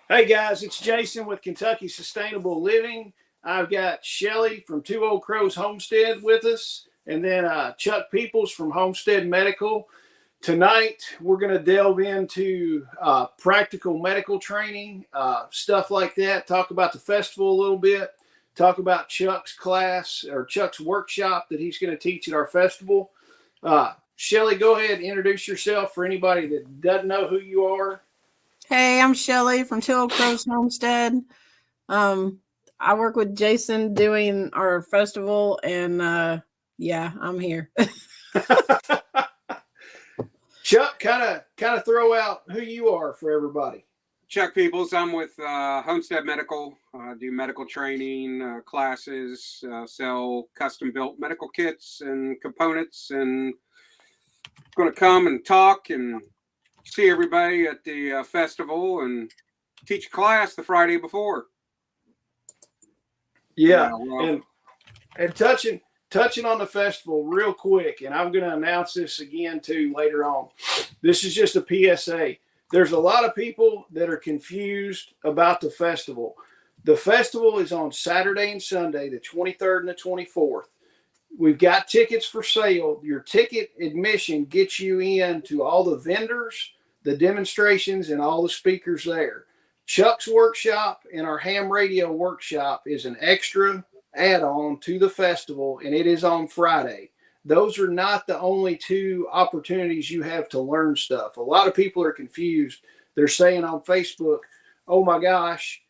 Hey guys, it's Jason with Kentucky Sustainable Living. I've got Shelly from Two Old Crows Homestead with us, and then Chuck Peoples from Homestead Medical. Tonight, we're going to delve into practical medical training, stuff like that, talk about the festival a little bit, talk about Chuck's class or Chuck's workshop that he's going to teach at our festival. Shelly, go ahead and introduce yourself for anybody that doesn't know who you are. Hey, I'm Shelly from Two Old Crows Homestead. I work with Jason doing our festival, and yeah, I'm here. Chuck, kind of throw out who you are for everybody. Chuck Peoples. I'm with Homestead Medical. Do medical training classes, sell custom-built medical kits and components, and going to come and talk and see everybody at the festival and teach a class the Friday before. Yeah, and touching on the festival real quick, and I'm going to announce this again too later on. This is just a PSA. There's a lot of people that are confused about the festival. The festival is on Saturday and Sunday, the 23rd and the 24th. We've got tickets for sale. Your ticket admission gets you in to all the vendors, the demonstrations, and all the speakers there. Chuck's workshop and our ham radio workshop is an extra add-on to the festival, and it is on Friday. Those are not the only two opportunities you have to learn stuff. A lot of people are confused. They're saying on Facebook, oh my gosh,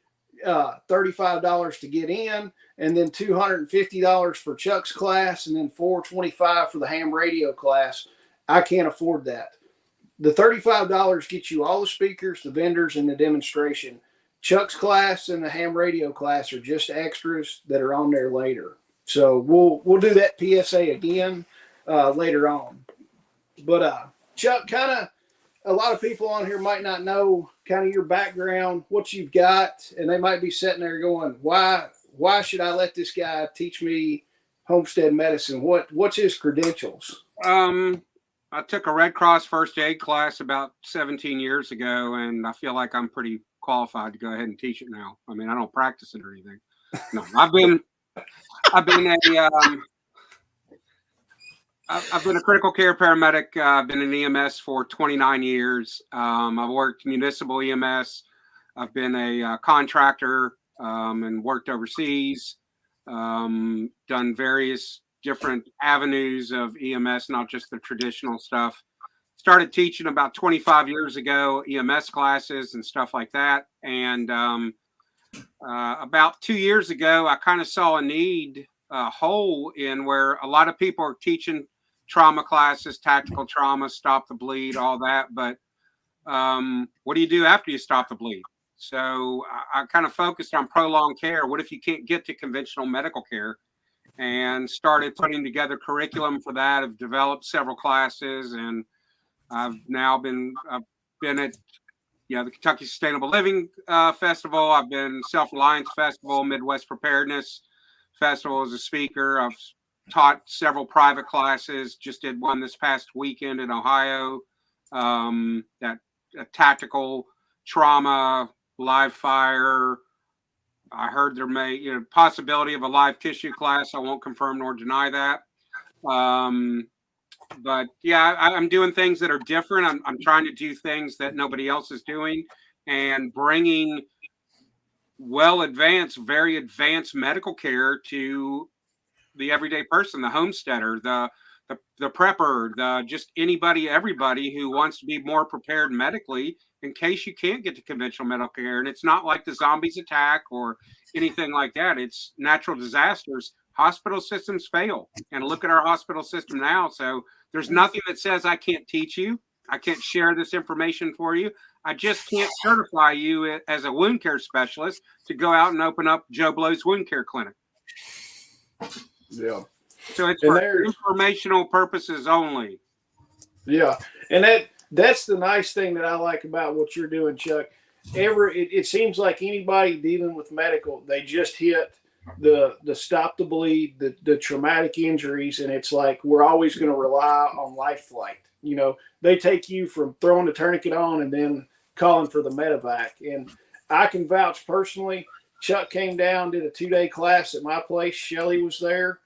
$35 to get in, and then $250 for Chuck's class, and then $425 for the ham radio class. I can't afford that. The $35 gets you all the speakers, the vendors, and the demonstration. Chuck's class and the ham radio class are just extras that are on there later. So we'll do that PSA again later on. But Chuck, kind of a lot of people on here might not know kind of your background, what you've got, and they might be sitting there going, why should I let this guy teach me homestead medicine? What's his credentials? I took a Red Cross first aid class about 17 years ago, and I feel like I'm pretty qualified to go ahead and teach it now. I mean, I don't practice it or anything. No, I've been a critical care paramedic. I've been in EMS for 29 years. I've worked municipal EMS. I've been a contractor and worked overseas. Done various different avenues of EMS, not just the traditional stuff. Started teaching about 25 years ago, EMS classes and stuff like that. And about 2 years ago, I kind of saw a hole in where a lot of people are teaching trauma classes, tactical trauma, stop the bleed, all that. But what do you do after you stop the bleed? So I kind of focused on prolonged care. What if you can't get to conventional medical care? And started putting together curriculum for that. I've developed several classes, and I've now been at the Kentucky Sustainable Living Festival. I've been Self-Reliance Festival, Midwest Preparedness Festival as a speaker. I've taught several private classes. Just did one this past weekend in Ohio. That tactical trauma, live fire. I heard there may possibility of a live tissue class. I won't confirm nor deny that. But yeah, I'm doing things that are different. I'm trying to do things that nobody else is doing, and bringing very advanced medical care to the everyday person, the homesteader, the prepper, just everybody who wants to be more prepared medically in case you can't get to conventional medical care. And it's not like the zombies attack or anything like that. It's natural disasters. Hospital systems fail. And look at our hospital system now. So there's nothing that says I can't teach you. I can't share this information for you. I just can't certify you as a wound care specialist to go out and open up Joe Blow's wound care clinic. Yeah. So it's for informational purposes only. Yeah. And that's the nice thing that I like about what you're doing, Chuck. It seems like anybody dealing with medical, they just hit the stop the bleed, the traumatic injuries, and it's like we're always going to rely on life flight. They take you from throwing the tourniquet on and then calling for the medevac. And I can vouch personally. Chuck came down, did a 2-day class at my place. Shelly was there.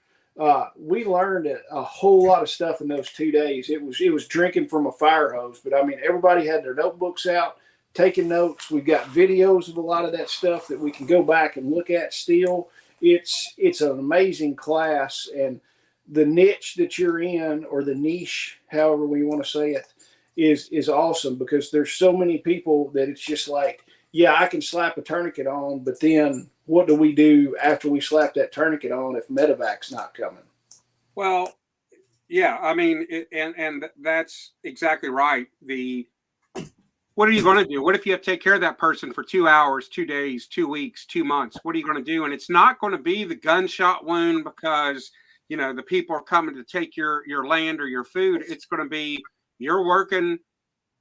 We learned a whole lot of stuff in those 2 days. It was drinking from a fire hose, but I mean, everybody had their notebooks out, taking notes. We've got videos of a lot of that stuff that we can go back and look at still. It's an amazing class, and the niche that you're in, or the niche, however we want to say it, is awesome, because there's so many people that it's just like, yeah, I can slap a tourniquet on, but then what do we do after we slap that tourniquet on if medevac's not coming? Well, yeah, I mean, and that's exactly right. What are you going to do? What if you have to take care of that person for 2 hours, 2 days, 2 weeks, 2 months? What are you going to do? And it's not going to be the gunshot wound because, you know, the people are coming to take your land or your food. It's going to be, you're working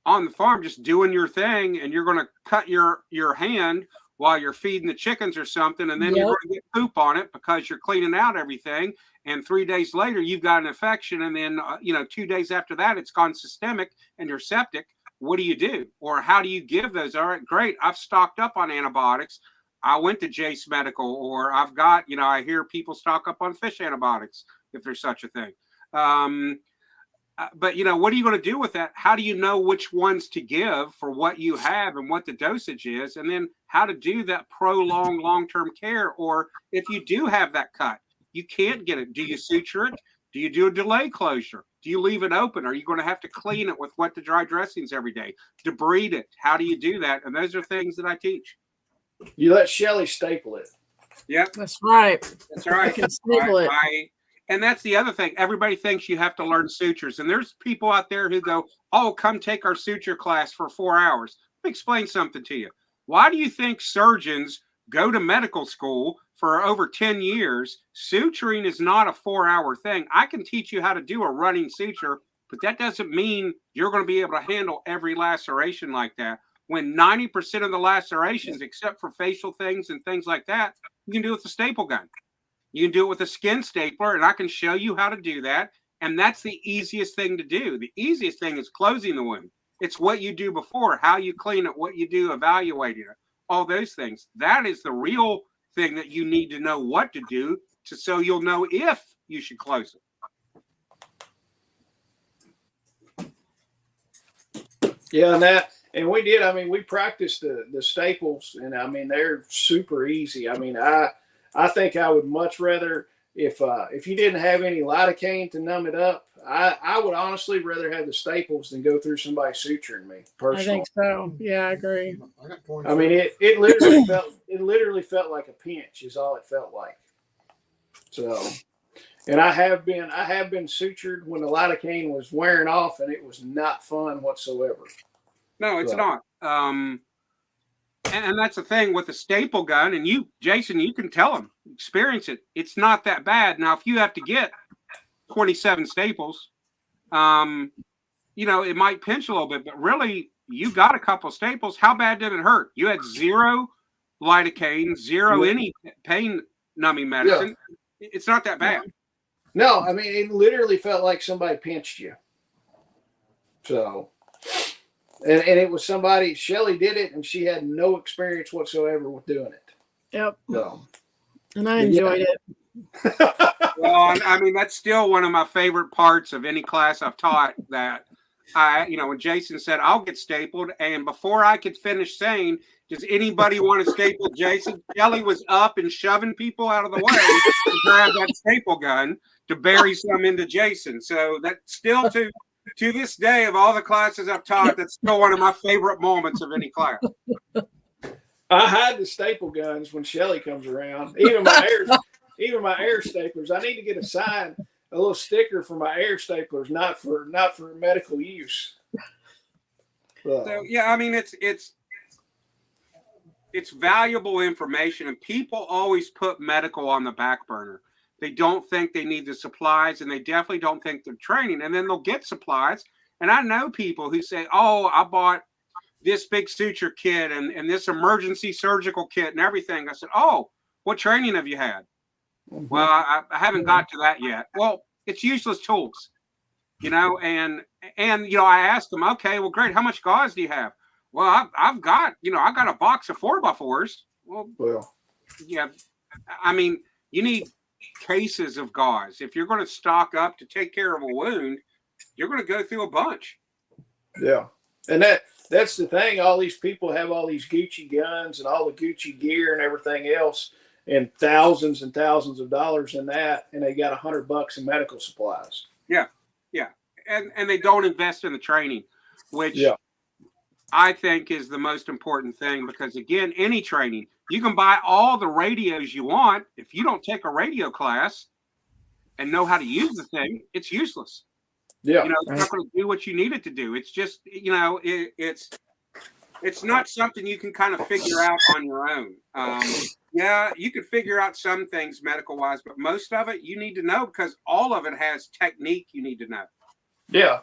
on the farm, just doing your thing, and you're going to cut your hand while you're feeding the chickens or something, and then you're going to get poop on it because you're cleaning out everything. And 3 days later, you've got an infection, and then 2 days after that, it's gone systemic and you're septic. What do you do? Or how do you give those? All right, great. I've stocked up on antibiotics. I went to Jace Medical, or I've got, I hear people stock up on fish antibiotics if there's such a thing. But what are you going to do with that? How do you know which ones to give for what you have and what the dosage is, and then how to do that prolonged long-term care? Or if you do have that cut, you can't get it. Do you suture it? Do you do a delay closure? Do you leave it open? Are you going to have to clean it with wet to dry dressings every day? Debride it? How do you do that? And those are things that I teach. You let Shelly staple it. Yep. That's right. That's right. I can staple it. And that's the other thing. Everybody thinks you have to learn sutures. And there's people out there who go, oh, come take our suture class for 4 hours. Let me explain something to you. Why do you think surgeons go to medical school for over 10 years? Suturing is not a 4-hour thing. I can teach you how to do a running suture, but that doesn't mean you're going to be able to handle every laceration like that. When 90% of the lacerations, except for facial things and things like that, you can do with a staple gun. You can do it with a skin stapler, and I can show you how to do that. And that's the easiest thing to do. The easiest thing is closing the wound. It's what you do before, how you clean it, what you do, evaluating it, all those things. That is the real thing that you need to know what to do so you'll know if you should close it. Yeah, and we did. I mean, we practiced the staples, and I mean, they're super easy. I mean, I think I would much rather, if you didn't have any lidocaine to numb it up, I would honestly rather have the staples than go through somebody suturing me personally. I think so. Yeah, I agree. I mean, it literally felt like a pinch is all it felt like. So, and I have been sutured when the lidocaine was wearing off, and it was not fun whatsoever. No, it's not. And that's the thing with the staple gun, and you, Jason, you can tell them, experience it. It's not that bad. Now, if you have to get 27 staples, it might pinch a little bit, but really, you got a couple staples. How bad did it hurt? You had 0 lidocaine, 0 any pain numbing medicine. Yeah. It's not that bad. No, I mean, it literally felt like somebody pinched you. So... And it was somebody, Shelly did it, and she had no experience whatsoever with doing it. Yep. So, and I enjoyed it. Well, I mean, that's still one of my favorite parts of any class I've taught, that when Jason said, I'll get stapled, and before I could finish saying, does anybody want to staple Jason? Shelly was up and shoving people out of the way to grab that staple gun to bury some into Jason. So that's still to this day, of all the classes I've taught, that's still one of my favorite moments of any class. I hide the staple guns when Shelly comes around. Even my air staplers. I need to get a little sticker for my air staplers, not for medical use. So yeah, I mean, it's valuable information, and people always put medical on the back burner. They don't think they need the supplies, and they definitely don't think they're training. And then they'll get supplies. And I know people who say, oh, I bought this big suture kit and this emergency surgical kit and everything. I said, oh, what training have you had? Mm-hmm. Well, I haven't got to that yet. Well, it's useless tools, and I asked them, okay, well, great. How much gauze do you have? Well, I've got, I got a box of 4x4s. Well, Yeah, I mean, you need cases of gauze. If you're going to stock up to take care of a wound, you're going to go through a bunch. yeah. And that's the thing. All these people have all these Gucci guns and all the Gucci gear and everything else, and thousands of dollars in that, and they got $100 in medical supplies. Yeah, yeah, and they don't invest in the training, which Yeah. I think is the most important thing, because again, any training, you can buy all the radios you want. If you don't take a radio class and know how to use the thing, it's useless. Yeah. It's not going to do what you need it to do. It's just, it's not something you can kind of figure out on your own. Yeah, you could figure out some things medical wise, but most of it you need to know, because all of it has technique you need to know. Yeah.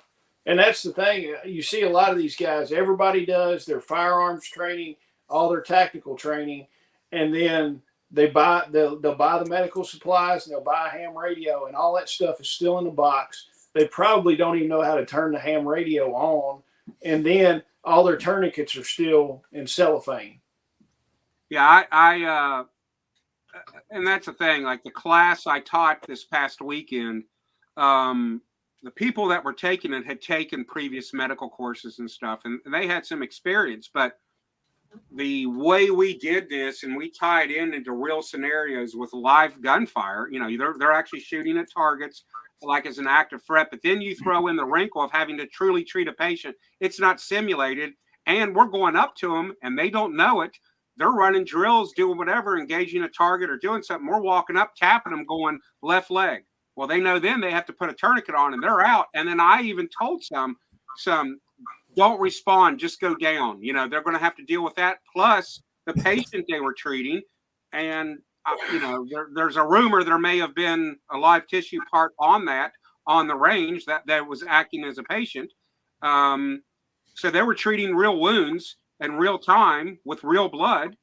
And that's the thing. You see a lot of these guys, everybody does their firearms training, all their tactical training, and then they'll buy the medical supplies, and they'll buy a ham radio, and all that stuff is still in the box. They probably don't even know how to turn the ham radio on, and then all their tourniquets are still in cellophane. Yeah, I and that's the thing. Like the class I taught this past weekend, the people that were taking it had taken previous medical courses and stuff, and they had some experience. But the way we did this, and we tied into real scenarios with live gunfire. They're actually shooting at targets like as an active threat, but then you throw in the wrinkle of having to truly treat a patient. It's not simulated, and we're going up to them, and they don't know it. They're running drills, doing whatever, engaging a target or doing something. We're walking up, tapping them, going left leg. Well, they know then they have to put a tourniquet on, and they're out. And then I even told some don't respond, just go down. They're going to have to deal with that, plus the patient they were treating. And there's a rumor there may have been a live tissue part on the range that was acting as a patient. So they were treating real wounds in real time with real blood.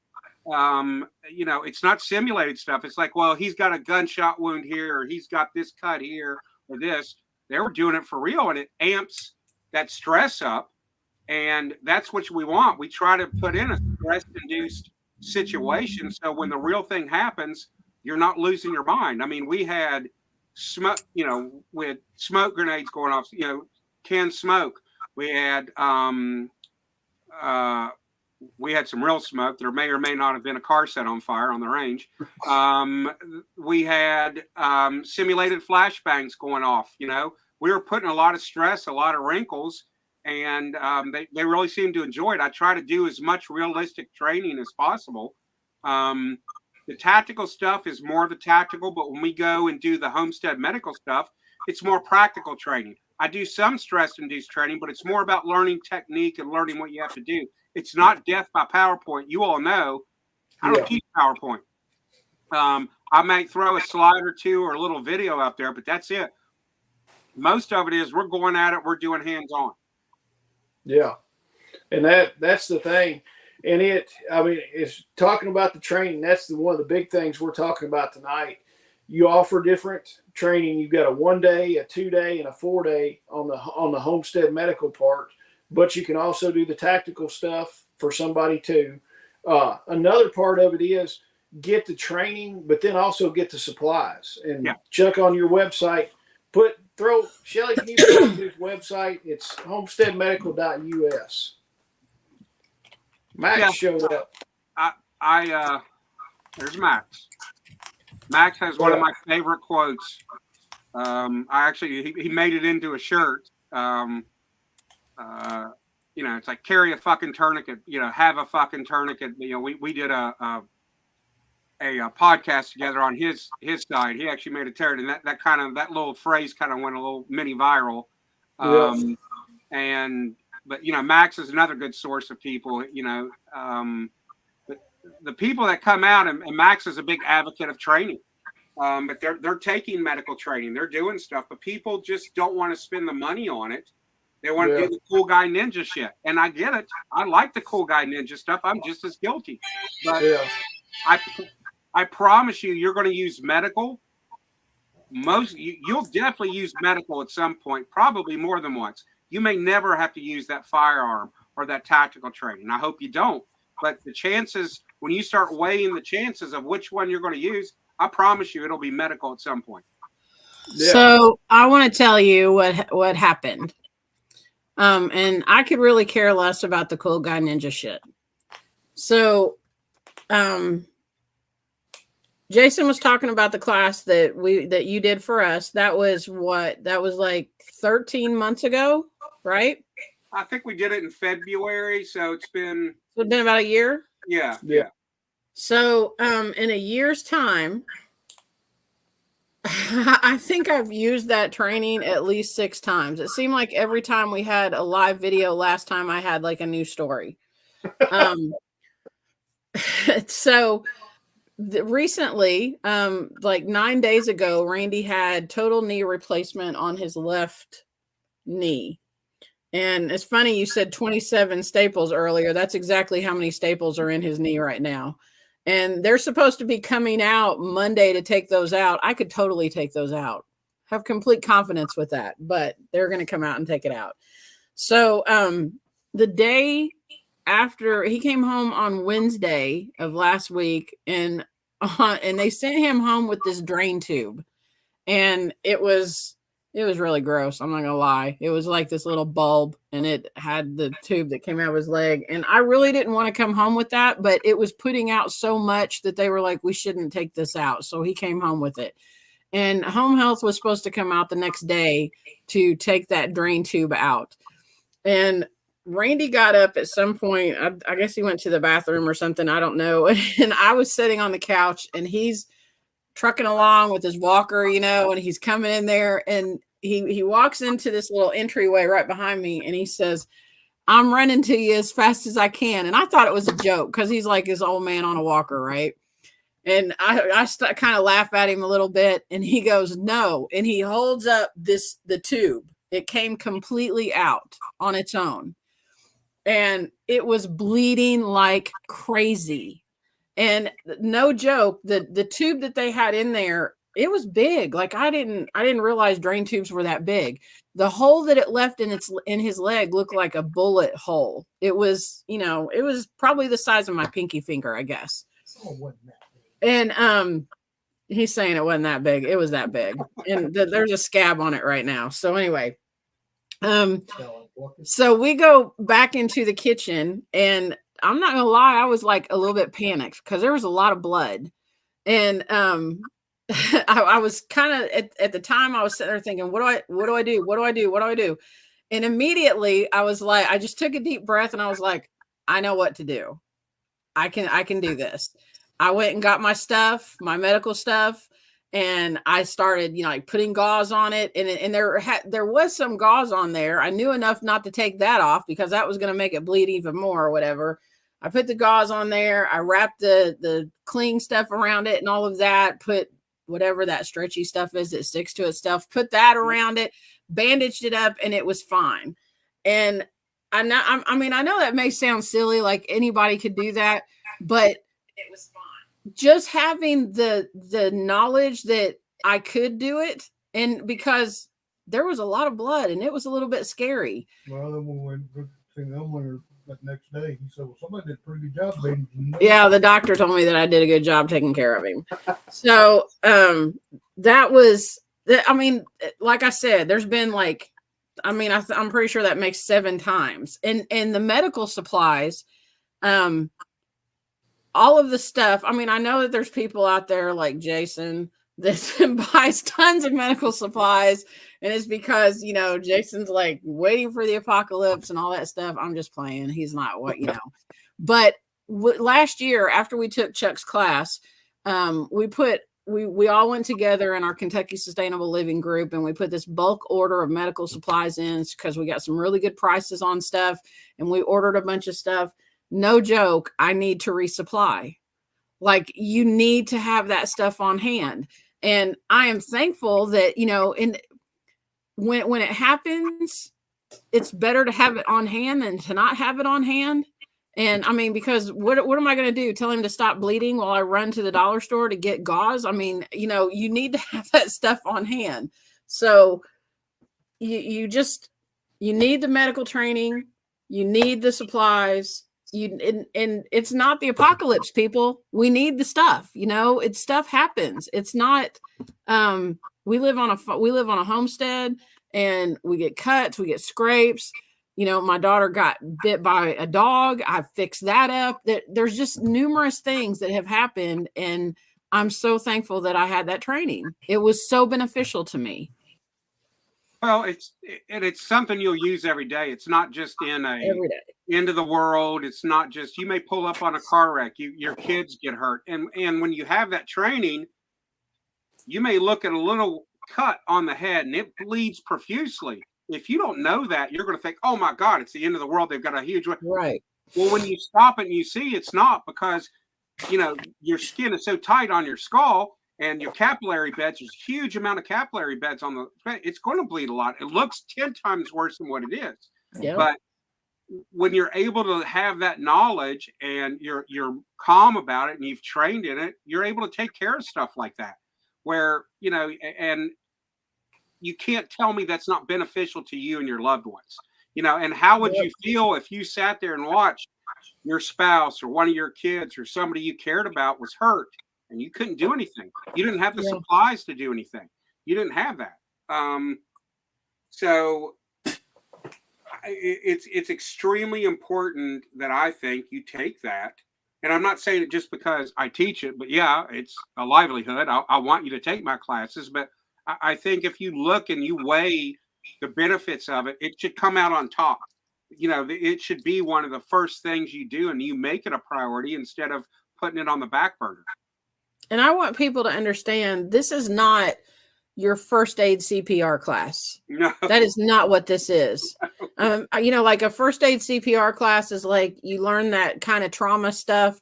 It's not simulated stuff. It's like, well, he's got a gunshot wound here, or he's got this cut here, or this. They were doing it for real, and it amps that stress up. And that's what we want. We try to put in a stress-induced situation, so when the real thing happens, you're not losing your mind. I mean, we had smoke, with smoke grenades going off, canned smoke. We had some real smoke. There may or may not have been a car set on fire on the range. We had simulated flashbangs going off. We were putting a lot of stress, a lot of wrinkles, and they really seemed to enjoy it. I try to do as much realistic training as possible. The tactical stuff is more of the tactical, but when we go and do the Homestead Medical stuff, it's more practical training. I do some stress-induced training, but it's more about learning technique and learning what you have to do. It's not death by PowerPoint. You all know I don't teach PowerPoint. I might throw a slide or two or a little video out there, but that's it. Most of it is we're going at it. We're doing hands-on. Yeah. And that's the thing. And it's talking about the training. That's one of the big things we're talking about tonight. You offer different training. You've got a 1 day, a 2 day, and a 4 day on the Homestead Medical part, but you can also do the tactical stuff for somebody too. Another part of it is get the training, but then also get the supplies. And Chuck, on your website, Shelly, can you throw his website? It's homesteadmedical.us. Max showed up. There's Max. Max has one of my favorite quotes. He made it into a shirt. It's like, carry a fucking tourniquet, have a fucking tourniquet. We did a podcast together on his side. He actually made a tear, and that little phrase kind of went a little mini viral. But Max is another good source of people, but the people that come out, and Max is a big advocate of training. But they're taking medical training, they're doing stuff, but people just don't want to spend the money on it. They want to do the cool guy ninja shit. And I get it. I like the cool guy ninja stuff. I'm just as guilty. But I promise you're going to use medical. You'll definitely use medical at some point, probably more than once. You may never have to use that firearm or that tactical training. I hope you don't. But the chances, when you start weighing the chances of which one you're going to use, I promise you it'll be medical at some point. Yeah. So I want to tell you what happened. And I could really care less about the cool guy ninja shit. So, Jason was talking about the class that you did for us. That was like 13 months ago, right? I think we did it in February, so it's been about a year. Yeah. So, in a year's time, I think I've used that training at least 6 times. It seemed like every time we had a live video last time, I had like a new story. So recently, like 9 days ago, Randy had total knee replacement on his left knee. And it's funny you said 27 staples earlier. That's exactly how many staples are in his knee right now. And they're supposed to be coming out Monday to take those out. I could totally take those out. Have complete confidence with that, but they're going to come out and take it out. So the day after, he came home on Wednesday of last week, and they sent him home with this drain tube. And it was really gross. I'm not gonna lie. It was like this little bulb, and it had the tube that came out of his leg. And I really didn't want to come home with that, but it was putting out so much that they were like, we shouldn't take this out. So he came home with it. And home health was supposed to come out the next day to take that drain tube out. And Randy got up at some point. I guess he went to the bathroom or something. I don't know. And I was sitting on the couch, and he's trucking along with his walker, and he's coming in there, and he walks into this little entryway right behind me, and he says, I'm running to you as fast as I can. And I thought it was a joke because he's like his old man on a walker, right? And I kind of laugh at him a little bit, and he goes, no. And he holds up the tube. It came completely out on its own. And it was bleeding like crazy. And no joke, the tube that they had in there, it was big. Like I didn't realize drain tubes were that big. The hole that it left in his leg looked like a bullet hole. It was, it was probably the size of my pinky finger, I guess. And he's saying it wasn't that big. It was that big. And there's a scab on it right now. So anyway, so we go back into the kitchen, and I'm not gonna lie, I was like a little bit panicked because there was a lot of blood. And I was kind of at the time I was sitting there thinking, what do I do? And immediately I was like, I just took a deep breath, and I was like, I know what to do. I can do this. I went and got my stuff, my medical stuff, and I started, like putting gauze on it. And there was some gauze on there. I knew enough not to take that off because that was going to make it bleed even more or whatever. I put the gauze on there. I wrapped the cling stuff around it and all of that, put whatever that stretchy stuff is that sticks to it stuff, put that around it, bandaged it up, and it was fine. And I know that may sound silly, like anybody could do that, but it was fine. Just having the knowledge that I could do it, and because there was a lot of blood and it was a little bit scary. Well, then when we went to see the that next day, he said, well, somebody did a pretty good job, baby. Yeah, the doctor told me that I did a good job taking care of him. So that was, like I said, there's been like, I'm pretty sure that makes 7 times. And the medical supplies, all of the stuff. I know that there's people out there like Jason that buys tons of medical supplies, and it's because, Jason's like waiting for the apocalypse and all that stuff. I'm just playing. He's not But last year, after we took Chuck's class, we all went together in our Kentucky Sustainable Living group, and we put this bulk order of medical supplies in because we got some really good prices on stuff, and we ordered a bunch of stuff. No joke, I need to resupply. Like, you need to have that stuff on hand. And I am thankful that, when it happens, it's better to have it on hand than to not have it on hand. And because what am I going to do? Tell him to stop bleeding while I run to the dollar store to get gauze? You need to have that stuff on hand. So you need the medical training. You need the supplies. And it's not the apocalypse, people. We need the stuff. It's stuff happens. It's not. We live on a homestead, and we get cuts, we get scrapes. My daughter got bit by a dog. I fixed that up. There's just numerous things that have happened, and I'm so thankful that I had that training. It was so beneficial to me. Well, it's something you'll use every day. It's not just in Every day. End of the world. It's not just, you may pull up on a car wreck. Your kids get hurt. And when you have that training, you may look at a little cut on the head and it bleeds profusely. If you don't know that, you're going to think, oh my God, it's the end of the world. They've got a huge one. Right. Well, when you stop it and you see it's not, because, your skin is so tight on your skull, and your capillary beds, there's a huge amount of capillary beds on it's going to bleed a lot. It looks 10 times worse than what it is. Yep. But when you're able to have that knowledge and you're calm about it and you've trained in it, you're able to take care of stuff like that, where, and you can't tell me that's not beneficial to you and your loved ones, and how would you feel if you sat there and watched your spouse or one of your kids or somebody you cared about was hurt and you couldn't do anything? You didn't have the supplies to do anything. You didn't have that. So it's extremely important that I think you take that. And I'm not saying it just because I teach it, but yeah, it's a livelihood. I want you to take my classes, but I think if you look and you weigh the benefits of it, it should come out on top. It should be one of the first things you do, and you make it a priority instead of putting it on the back burner. And I want people to understand, this is not your first aid CPR class. No. That is not what this is. Like a first aid CPR class is like you learn that kind of trauma stuff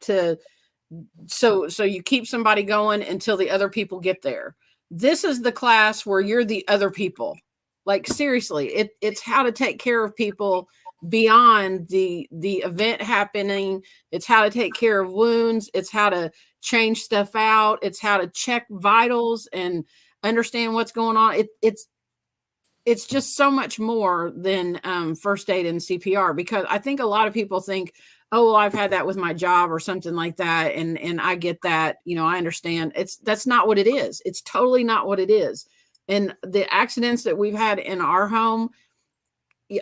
so you keep somebody going until the other people get there. This is the class where you're the other people. Like, seriously, it's how to take care of people beyond the event happening. It's how to take care of wounds. It's how to change stuff out. It's how to check vitals and understand what's going on. It's just so much more than first aid and CPR, because I think a lot of people think, oh, well, I've had that with my job or something like that, and I get that, I understand. That's not what it is. It's totally not what it is. And the accidents that we've had in our home,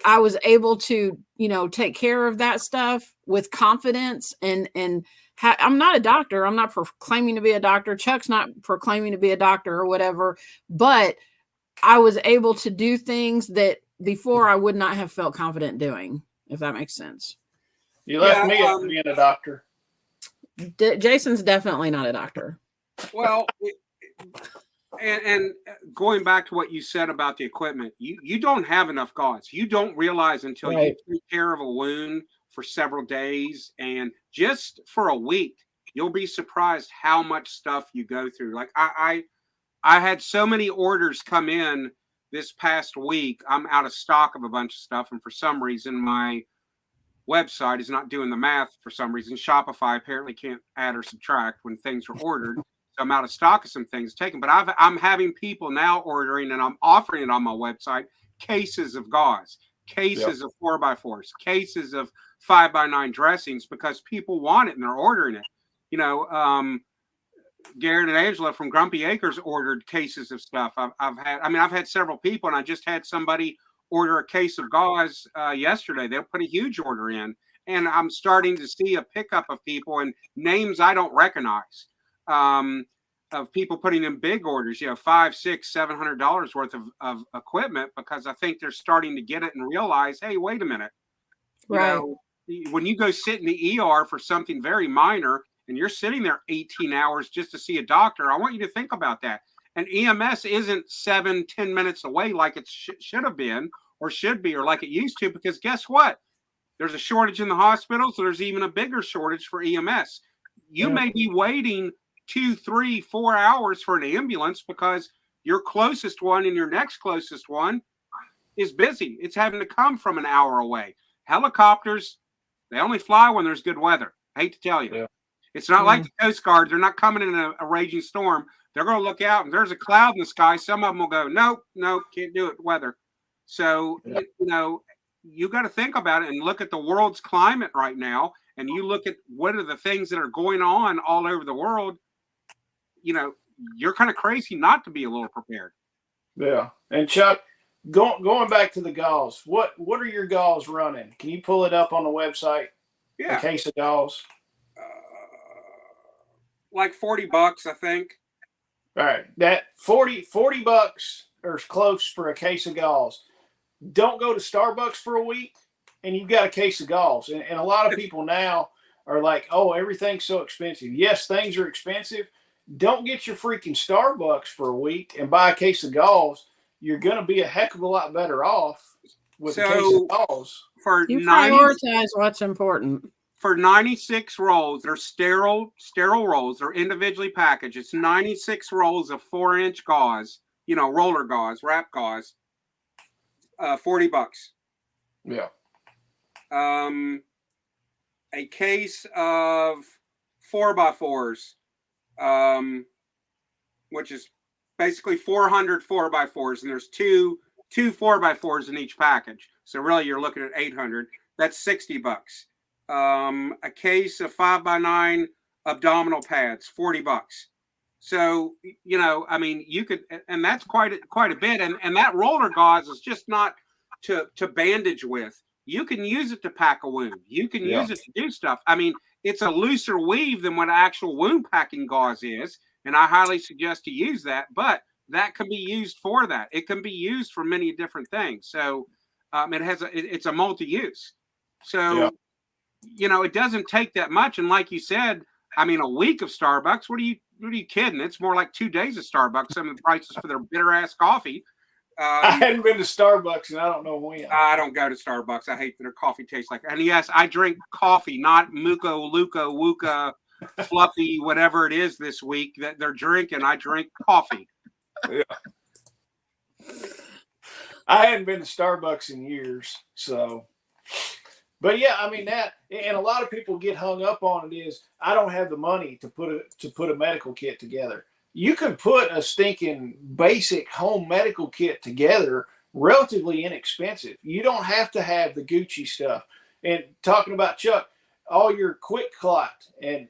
I was able to, take care of that stuff with confidence. And I'm not a doctor. I'm not proclaiming to be a doctor. Chuck's not proclaiming to be a doctor or whatever. But I was able to do things that before I would not have felt confident doing, if that makes sense. You left me at being a doctor. Jason's definitely not a doctor. Well, and going back to what you said about the equipment, you don't have enough gauze. You don't realize until you take care of a wound for several days, and just for a week, you'll be surprised how much stuff you go through. Like I had so many orders come in this past week. I'm out of stock of a bunch of stuff, and for some reason my website is not doing the math. For some reason, Shopify apparently can't add or subtract when things are ordered. So I'm out of stock of some things taken, but I'm having people now ordering, and I'm offering it on my website, cases of gauze, cases of 4x4s, cases of 5x9 dressings, because people want it and they're ordering it. Garrett and Angela from Grumpy Acres ordered cases of stuff. I've had several people, and I just had somebody order a case of gauze yesterday. They'll put a huge order in, and I'm starting to see a pickup of people and names I don't recognize. Of people putting in big orders, $500, $600, $700 worth of equipment, because I think they're starting to get it and realize, hey, wait a minute. Right. When you go sit in the ER for something very minor and you're sitting there 18 hours just to see a doctor, I want you to think about that. And EMS isn't 7-10 minutes away like it should have been or should be, or like it used to, because guess what? There's a shortage in the hospitals. So there's even a bigger shortage for EMS. You may be waiting 2, 3, 4 hours for an ambulance because your closest one and your next closest one is busy. It's having to come from an hour away. Helicopters, they only fly when there's good weather. I hate to tell you. Yeah. It's not like the Coast Guard. They're not coming in a raging storm. They're going to look out, and there's a cloud in the sky. Some of them will go, nope, can't do it, weather. So, you got to think about it and look at the world's climate right now, and you look at what are the things that are going on all over the world. You know, you're kind of crazy not to be a little prepared. Yeah. And Chuck, going back to the galls, what are your galls running? Can you pull it up on the website? Yeah. A case of galls. Like $40, I think. All right. That $40 or close for a case of galls. Don't go to Starbucks for a week and you've got a case of galls. And a lot of people now are like, oh, everything's so expensive. Yes, things are expensive. Don't get your freaking Starbucks for a week and buy a case of galls. You're going to be a heck of a lot better off with a case of galls. You prioritize what's important. For 96 rolls, they're sterile rolls. They're individually packaged. It's 96 rolls of 4-inch gauze, roller gauze, wrap gauze. $40. Yeah. A case of 4x4s, which is basically 400 4x4s, and there's two 4x4s in each package. So really, you're looking at 800. That's $60. A case of 5x9 abdominal pads, $40. So, I mean, you could, and that's quite a bit. And that roller gauze is just not to bandage with. You can use it to pack a wound. You can use it to do stuff. I mean, it's a looser weave than what actual wound packing gauze is. And I highly suggest to use that, but that can be used for that. It can be used for many different things. So it's a multi-use. So, it doesn't take that much. And like you said, I mean, a week of Starbucks, what are you kidding? It's more like 2 days of Starbucks. Some of the prices for their bitter ass coffee. I hadn't been to Starbucks and I don't know when. I don't go to Starbucks. I hate that their coffee tastes like that. And yes, I drink coffee, not Muco, Luca, Wuka, Fluffy, whatever it is this week that they're drinking. I drink coffee. Yeah. I hadn't been to Starbucks in years, so. But yeah, I mean that, and a lot of people get hung up on it is I don't have the money to put a medical kit together. You can put a stinking basic home medical kit together, relatively inexpensive. You don't have to have the Gucci stuff. And talking about Chuck, all your quick clot and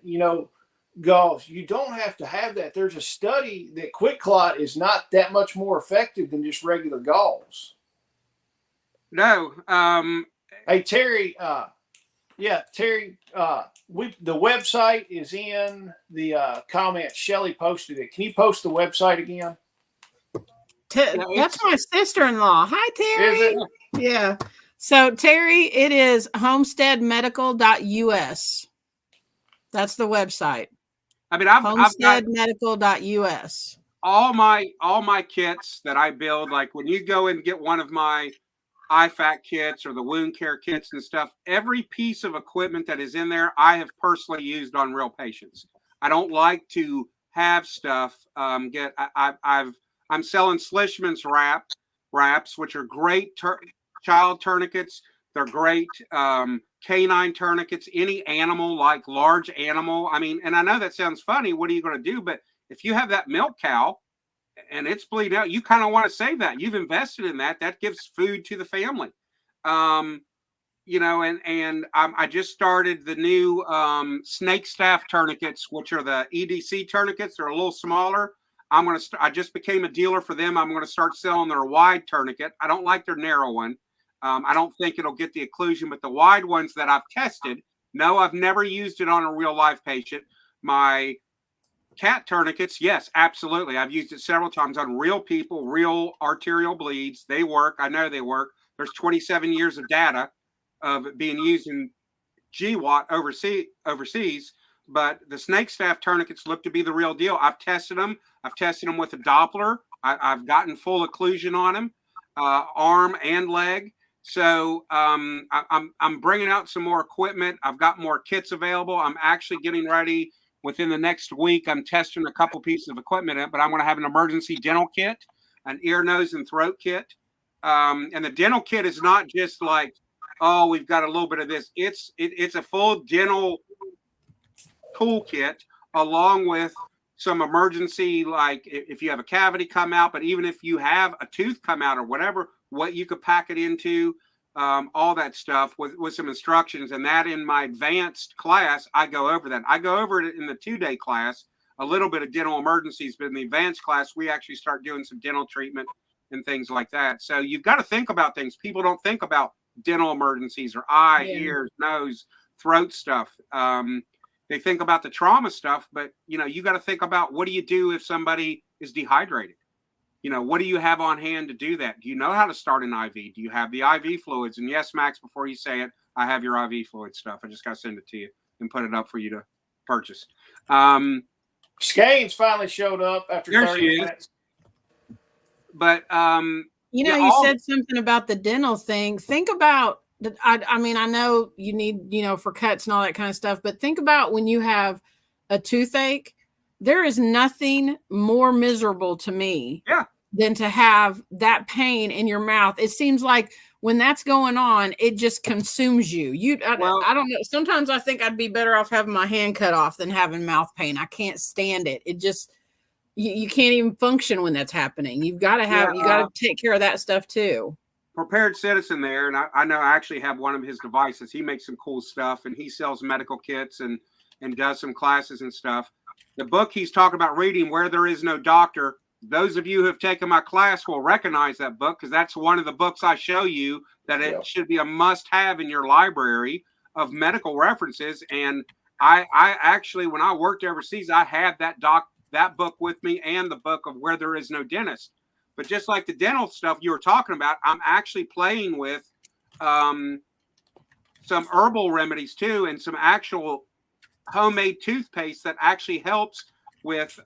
gauze, you don't have to have that. There's a study that quick clot is not that much more effective than just regular gauze. No. Hey Terry, Terry, the website is in the comments. Shelly posted it. Can you post the website again? That's my sister-in-law. Hi, Terry. Is it? Yeah. So Terry, it is homesteadmedical.us. That's the website. I mean, I've got homesteadmedical.us. all my kits that I build. Like when you go and get one of my IFAC kits or the wound care kits and stuff, every piece of equipment that is in there, I have personally used on real patients. I don't like to have stuff I'm selling Slishman's wraps, which are great child tourniquets. They're great canine tourniquets, any animal, like large animal. I mean, and I know that sounds funny. What are you going to do? But if you have that milk cow and it's bleeding out, you kind of want to save that. You've invested in that. That gives food to the family. I just started the new snake staff tourniquets, which are the EDC tourniquets. They're a little smaller. I just became a dealer for them. I'm going to start selling their wide tourniquet. I don't like their narrow one. I don't think it'll get the occlusion, but the wide ones that I've tested, no, I've never used it on a real life patient. My cat tourniquets, yes, absolutely. I've used it several times on real people, real arterial bleeds. They work. I know they work. There's 27 years of data of it being used in GWAT overseas, but the snake staff tourniquets look to be the real deal. I've tested them. I've tested them with a Doppler. I've gotten full occlusion on them, arm and leg. So I'm bringing out some more equipment. I've got more kits available. I'm actually getting ready within the next week. I'm testing a couple pieces of equipment, but I'm going to have an emergency dental kit, an ear, nose, and throat kit. And the dental kit is not just like, oh, we've got a little bit of this. It's a full dental toolkit along with some emergency, like if you have a cavity come out, but even if you have a tooth come out or whatever, what you could pack it into. all that stuff with some instructions. And that in my advanced class, I go over that. I go over it in the 2-day class, a little bit of dental emergencies, but in the advanced class, we actually start doing some dental treatment and things like that. So you've got to think about things. People don't think about dental emergencies or eye, ears, nose, throat stuff. They think about the trauma stuff, but you got to think about, what do you do if somebody is dehydrated? What do you have on hand to do that? Do you know how to start an IV? Do you have the IV fluids? And yes, Max, before you say it, I have your IV fluid stuff. I just got to send it to you and put it up for you to purchase. Skeins finally showed up after 30 minutes. But you said something about the dental thing. Think about, I mean, I know you need, for cuts and all that kind of stuff, but think about when you have a toothache. There is nothing more miserable to me than to have that pain in your mouth. It seems like when that's going on, it just consumes you. I don't know. Sometimes I think I'd be better off having my hand cut off than having mouth pain. I can't stand it. It just, you can't even function when that's happening. You've got to you got to take care of that stuff too. Prepared Citizen there, and I know I actually have one of his devices. He makes some cool stuff, and he sells medical kits and does some classes and stuff. The book he's talking about reading, Where There Is No Doctor, those of you who have taken my class will recognize that book, because that's one of the books I show you that it should be a must-have in your library of medical references. And I actually, when I worked overseas, I had that book with me, and the book of Where There Is No Dentist. But just like the dental stuff you were talking about, I'm actually playing with some herbal remedies too, and some actual homemade toothpaste that actually helps with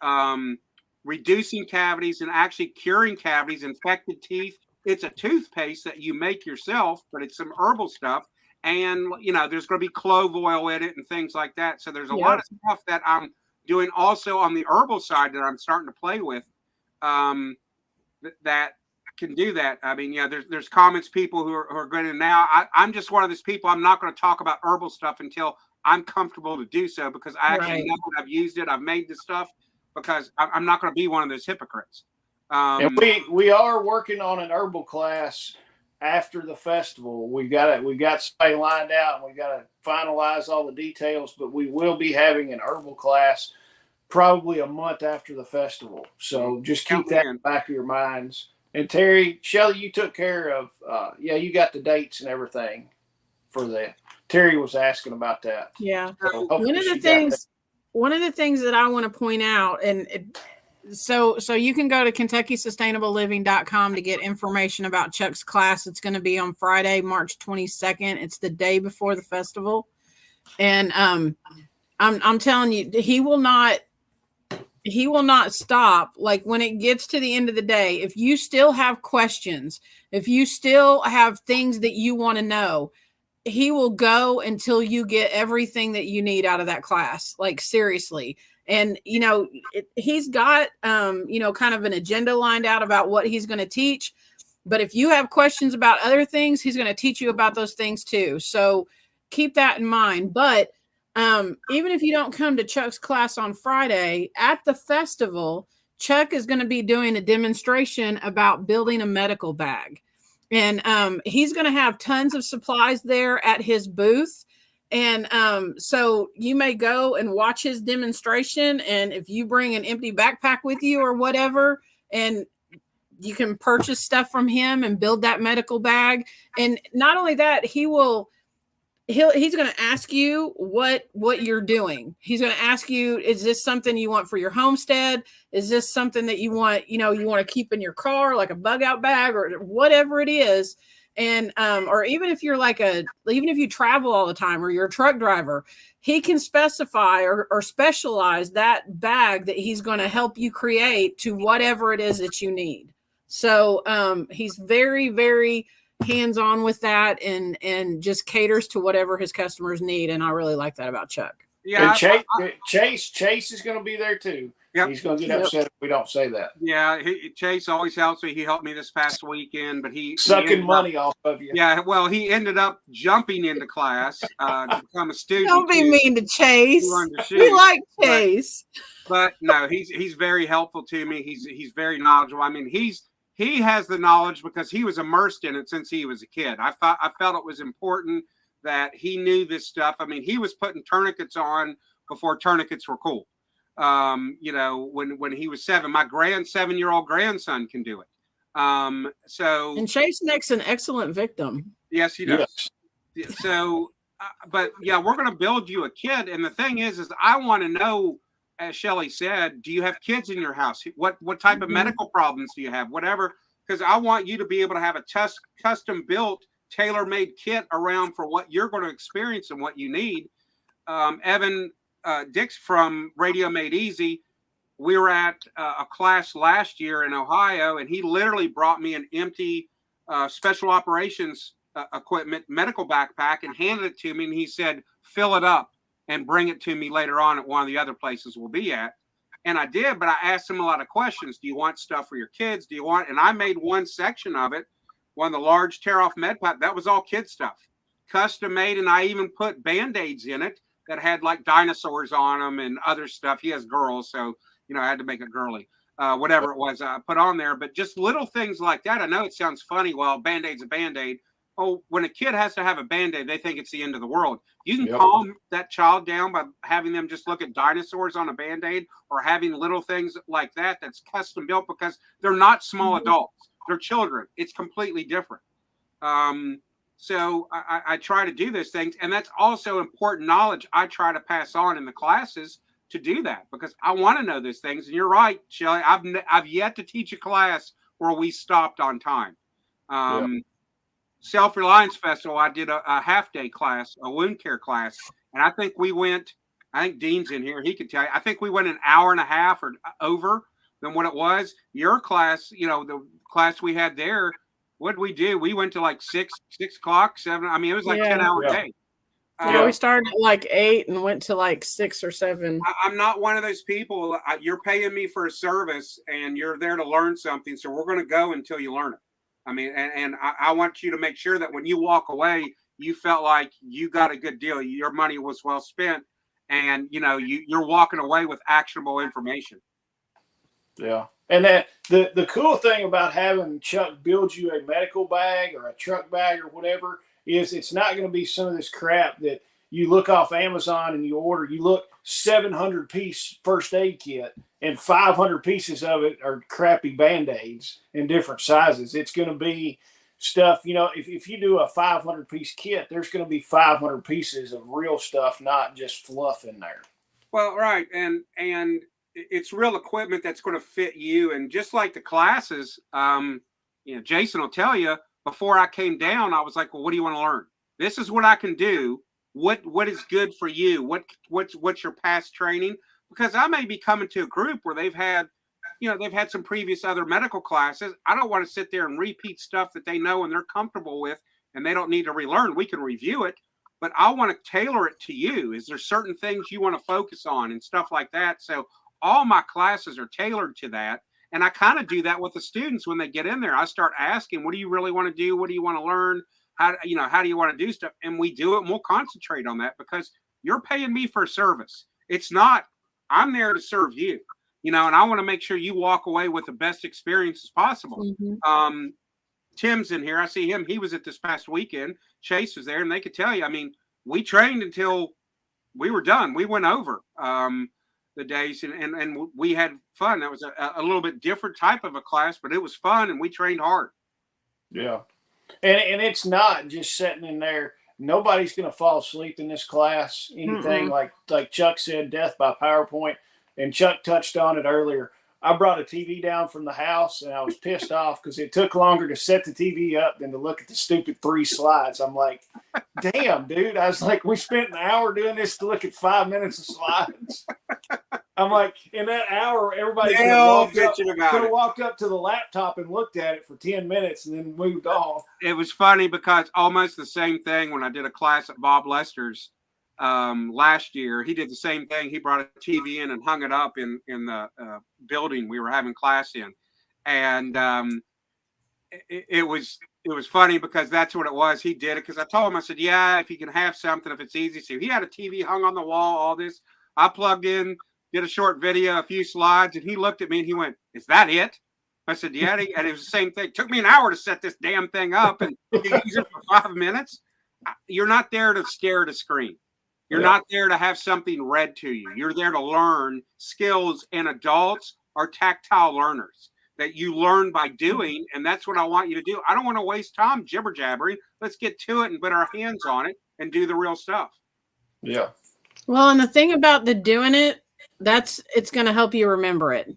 reducing cavities and actually curing cavities, infected teeth. It's a toothpaste that you make yourself, but it's some herbal stuff. And, there's going to be clove oil in it and things like that. So there's a lot of stuff that I'm doing also on the herbal side that I'm starting to play with that can do that. I mean, there's comments, people who are going to now. I'm just one of those people. I'm not going to talk about herbal stuff until I'm comfortable to do so, because I actually know that I've used it. I've made this stuff, because I'm not going to be one of those hypocrites. And we are working on an herbal class after the festival. We've got somebody lined out, and we've got to finalize all the details, but we will be having an herbal class probably a month after the festival. So just keep that in the back of your minds. And Terry, Shelly, you took care of, you got the dates and everything for that. Terry was asking about that. Yeah. So one of the things that I want to point out, so you can go to KentuckySustainableLiving.com to get information about Chuck's class. It's going to be on Friday, March 22nd. It's the day before the festival. And I'm telling you, he will not stop. Like, when it gets to the end of the day, if you still have questions, if you still have things that you want to know, he will go until you get everything that you need out of that class. Like, seriously. And, he's got, kind of an agenda lined out about what he's going to teach. But if you have questions about other things, he's going to teach you about those things too. So keep that in mind. But even if you don't come to Chuck's class on Friday, at the festival, Chuck is going to be doing a demonstration about building a medical bag. And he's going to have tons of supplies there at his booth. And so you may go and watch his demonstration. And if you bring an empty backpack with you or whatever, and you can purchase stuff from him and build that medical bag. And not only that, he's going to ask you what you're doing. He's going to ask you, is this something you want for your homestead? Is this something that you want, you want to keep in your car, like a bug out bag or whatever it is? And, or even if you're even if you travel all the time or you're a truck driver, he can specify or specialize that bag that he's going to help you create to whatever it is that you need. So, he's very, very hands-on with that and just caters to whatever his customers need. And I really like that about Chuck. Yeah. And Chase is going to be there too. Yep. He's going to get upset if we don't say that. Yeah. Chase always helps me. He helped me this past weekend, but he sucking money off of you. Yeah. Well, he ended up jumping into class to become a student. Don't be mean to Chase. We like Chase. But no, he's very helpful to me. He's very knowledgeable. I mean, he's he has the knowledge because he was immersed in it since he was a kid. I felt it was important that he knew this stuff. I mean, he was putting tourniquets on before tourniquets were cool. You know, when he was 7, my 7-year-old grandson can do it. So And Chase makes an excellent victim. yes, he does. Yes. So, but yeah, we're going to build you a kid. And the thing is I want to know, as Shelly said, do you have kids in your house? What type of medical problems do you have? Whatever, because I want you to be able to have a custom built, tailor-made kit around for what you're going to experience and what you need. Evan Dix from Radio Made Easy, we were at a class last year in Ohio, and he literally brought me an empty special operations equipment medical backpack and handed it to me, and he said, fill it up and bring it to me later on at one of the other places we'll be at. And I did, but I asked him a lot of questions. Do you want stuff for your kids? Do you want, and I made one section of it, one of the large tear-off med pack, that was all kid stuff, custom made, and I even put Band-Aids in it that had like dinosaurs on them and other stuff. He has girls, so, you know, I had to make it girly. Whatever it was I put on there, but just little things like that. I know it sounds funny. Well, Band-Aid's a Band-Aid. Oh, when a kid has to have a Band-Aid, they think it's the end of the world. You can calm that child down by having them just look at dinosaurs on a Band-Aid, or having little things like that that's custom built, because they're not small adults. They're children. It's completely different. So I try to do those things, and that's also important knowledge I try to pass on in the classes to do that, because I want to know those things. And you're right, Shelly. I've yet to teach a class where we stopped on time. Self-Reliance Festival, I did a half-day class, a wound care class, and I think we went, I think Dean's in here, he could tell you, I think we went an hour and a half or over than what it was. Your class, you know, the class we had there, what did we do? We went to like 6 o'clock, 7. I mean, it was like 10-hour day. We started at like 8 and went to like 6 or 7. I'm not one of those people. You're paying me for a service, and you're there to learn something, so we're going to go until you learn it. I mean, and I want you to make sure that when you walk away, you felt like you got a good deal. Your money was well spent, and, you know, you're walking away with actionable information. Yeah. And that the cool thing about having Chuck build you a medical bag or a truck bag or whatever is it's not going to be some of this crap that you look off Amazon and you order. You look 700-piece first aid kit, and 500 pieces of it are crappy Band-Aids in different sizes. It's going to be stuff, you know, if you do a 500-piece kit, there's going to be 500 pieces of real stuff, not just fluff in there. Well, right. And it's real equipment that's going to fit you. And just like the classes, you know, Jason will tell you, before I came down, I was like, well, what do you want to learn? This is what I can do. What is good for you? What's your past training? Because I may be coming to a group where they've had some previous other medical classes. I don't want to sit there and repeat stuff that they know and they're comfortable with, and they don't need to relearn. We can review it, but I want to tailor it to you. Is there certain things you want to focus on and stuff like that? So all my classes are tailored to that. And I kind of do that with the students when they get in there. I start asking, what do you really want to do? What do you want to learn? How do you want to do stuff? And we do it, and we'll concentrate on that, because you're paying me for a service. It's not, I'm there to serve you, you know, and I want to make sure you walk away with the best experience as possible. Mm-hmm. Tim's in here. I see him. He was at this past weekend. Chase was there, and they could tell you, I mean, we trained until we were done. We went over the days, and we had fun. That was a little bit different type of a class, but it was fun, and we trained hard. Yeah. And it's not just sitting in there. Nobody's going to fall asleep in this class. Anything like Chuck said, death by PowerPoint. And Chuck touched on it earlier. I brought a TV down from the house, and I was pissed off because it took longer to set the TV up than to look at the stupid 3 slides. I'm like, damn, dude. I was like, we spent an hour doing this to look at 5 minutes of slides. I'm like, in that hour, everybody could have walked up to the laptop and looked at it for 10 minutes and then moved off. It was funny because almost the same thing when I did a class at Bob Lester's last year. He did the same thing. He brought a TV in and hung it up in the building we were having class in. And it was funny because that's what it was. He did it because I told him, I said, yeah, if you can have something, if it's easy to. He had a TV hung on the wall, all this. I plugged in, did a short video, a few slides, and he looked at me and he went, is that it? I said, yeah, and it was the same thing. It took me an hour to set this damn thing up, and you use it for 5 minutes. You're not there to stare at a screen. You're not there to have something read to you. You're there to learn skills, and adults are tactile learners that you learn by doing, and that's what I want you to do. I don't want to waste time jibber jabbering. Let's get to it and put our hands on it and do the real stuff. Yeah. Well, and the thing about the doing it, it's going to help you remember it.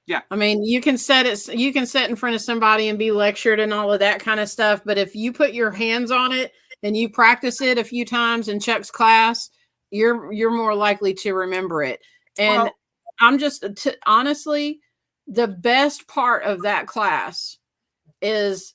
Yeah. I mean, you can sit in front of somebody and be lectured and all of that kind of stuff. But if you put your hands on it and you practice it a few times in Chuck's class, you're more likely to remember it. And I'm just honestly, the best part of that class is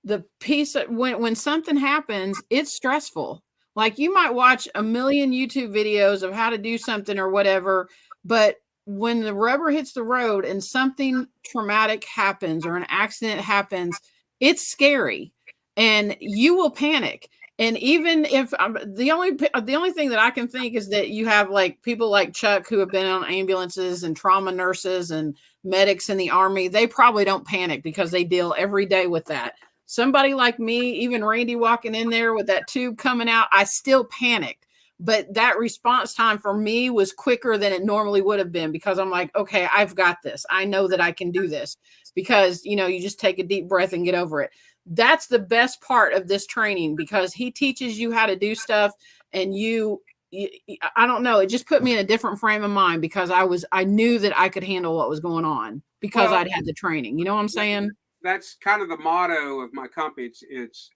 the piece of when something happens, it's stressful. Like you might watch a million YouTube videos of how to do something or whatever, but when the rubber hits the road and something traumatic happens or an accident happens, it's scary and you will panic. And even if the only thing that I can think is that you have like people like Chuck who have been on ambulances and trauma nurses and medics in the Army, they probably don't panic because they deal every day with that. Somebody like me, even Randy walking in there with that tube coming out, I still panicked. But that response time for me was quicker than it normally would have been because I'm like, okay, I've got this. I know that I can do this because, you just take a deep breath and get over it. That's the best part of this training because he teaches you how to do stuff and I don't know. It just put me in a different frame of mind because I knew that I could handle what was going on because I'd had the training. You know what I'm saying? That's kind of the motto of my company. It's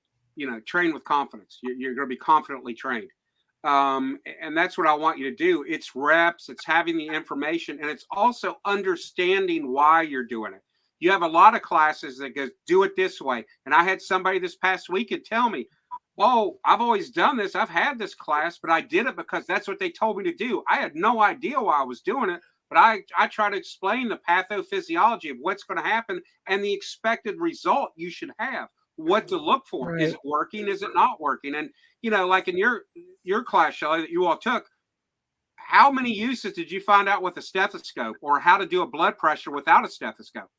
train with confidence. You're going to be confidently trained. And that's what I want you to do. It's reps, it's having the information, and it's also understanding why you're doing it. You have a lot of classes that go, do it this way. And I had somebody this past weekend tell me, oh, I've always done this. I've had this class, but I did it because that's what they told me to do. I had no idea why I was doing it, but I try to explain the pathophysiology of what's going to happen and the expected result you should have. What to look for. Right. Is it working? Is it not working? And, like in your class, Shelley, that you all took, how many uses did you find out with a stethoscope or how to do a blood pressure without a stethoscope?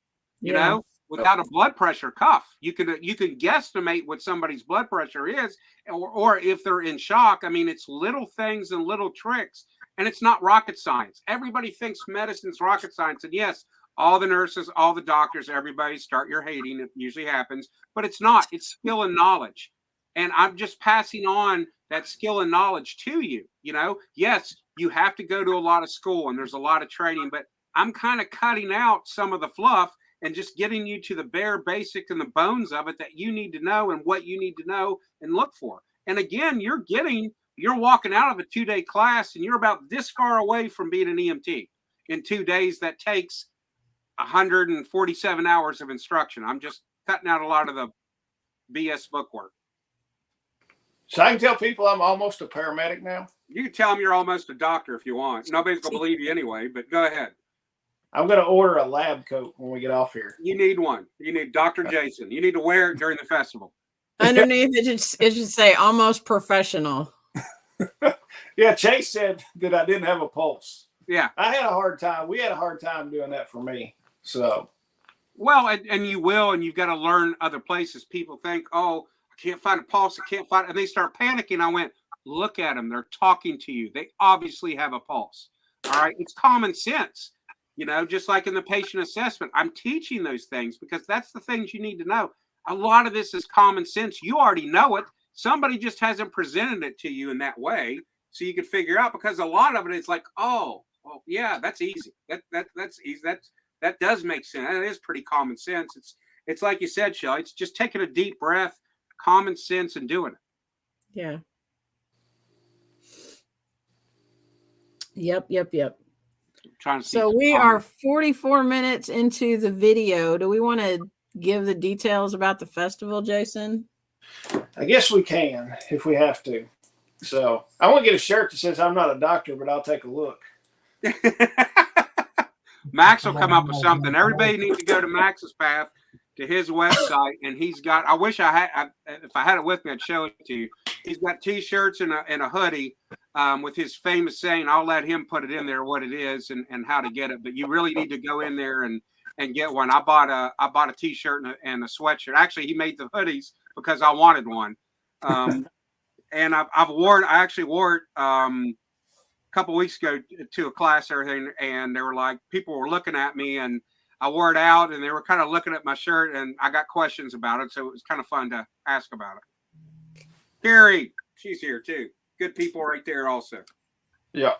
Without a blood pressure cuff, you can guesstimate what somebody's blood pressure is, or if they're in shock. I mean, it's little things and little tricks, and it's not rocket science. Everybody thinks medicine's rocket science, and yes, all the nurses, all the doctors, everybody start your hating. It usually happens, but it's not. It's skill and knowledge, and I'm just passing on that skill and knowledge to you. Yes, you have to go to a lot of school, and there's a lot of training, but I'm kind of cutting out some of the fluff and just getting you to the bare basics and the bones of it that you need to know and what you need to know and look for. And again, you're walking out of a 2-day class and you're about this far away from being an EMT in 2 days. That takes 147 hours of instruction. I'm just cutting out a lot of the BS bookwork. So I can tell people I'm almost a paramedic now. You can tell them you're almost a doctor if you want. Nobody's going to believe you anyway, but go ahead. I'm going to order a lab coat when we get off here. You need one. You need Dr. Jason. You need to wear it during the festival. Underneath it should say almost professional. Yeah, Chase said that I didn't have a pulse. Yeah. I had a hard time. We had a hard time doing that for me. So. Well, and you will, and you've got to learn other places. People think, oh, I can't find a pulse. I can't find it. And they start panicking. I went, look at them. They're talking to you. They obviously have a pulse. All right. It's common sense. Just like in the patient assessment, I'm teaching those things because that's the things you need to know. A lot of this is common sense. You already know it. Somebody just hasn't presented it to you in that way so you can figure out, because a lot of it is like, oh yeah, that's easy. That's easy. That does make sense. That is pretty common sense. It's like you said, Shelley, it's just taking a deep breath, common sense, and doing it. Yeah. Yep. So we are 44 minutes into the video. Do we want to give the details about the festival, Jason? I guess we can if we have to. So I want to get a shirt that says I'm not a doctor, but I'll take a look. Max will come up with something. Everybody needs to go to Max's path, to his website, and he's got, I wish I had, if I had it with me, I'd show it to you. He's got t-shirts and a hoodie with his famous saying. I'll let him put it in there, what it is and how to get it. But you really need to go in there and and get one. I bought a t-shirt and a sweatshirt. Actually, he made the hoodies because I wanted one. And I actually wore it a couple weeks ago to a class, everything, and they were like, people were looking at me, and I wore it out, and they were kind of looking at my shirt, and I got questions about it, so it was kind of fun to ask about it. Carrie, she's here too. Good people right there also. Yeah.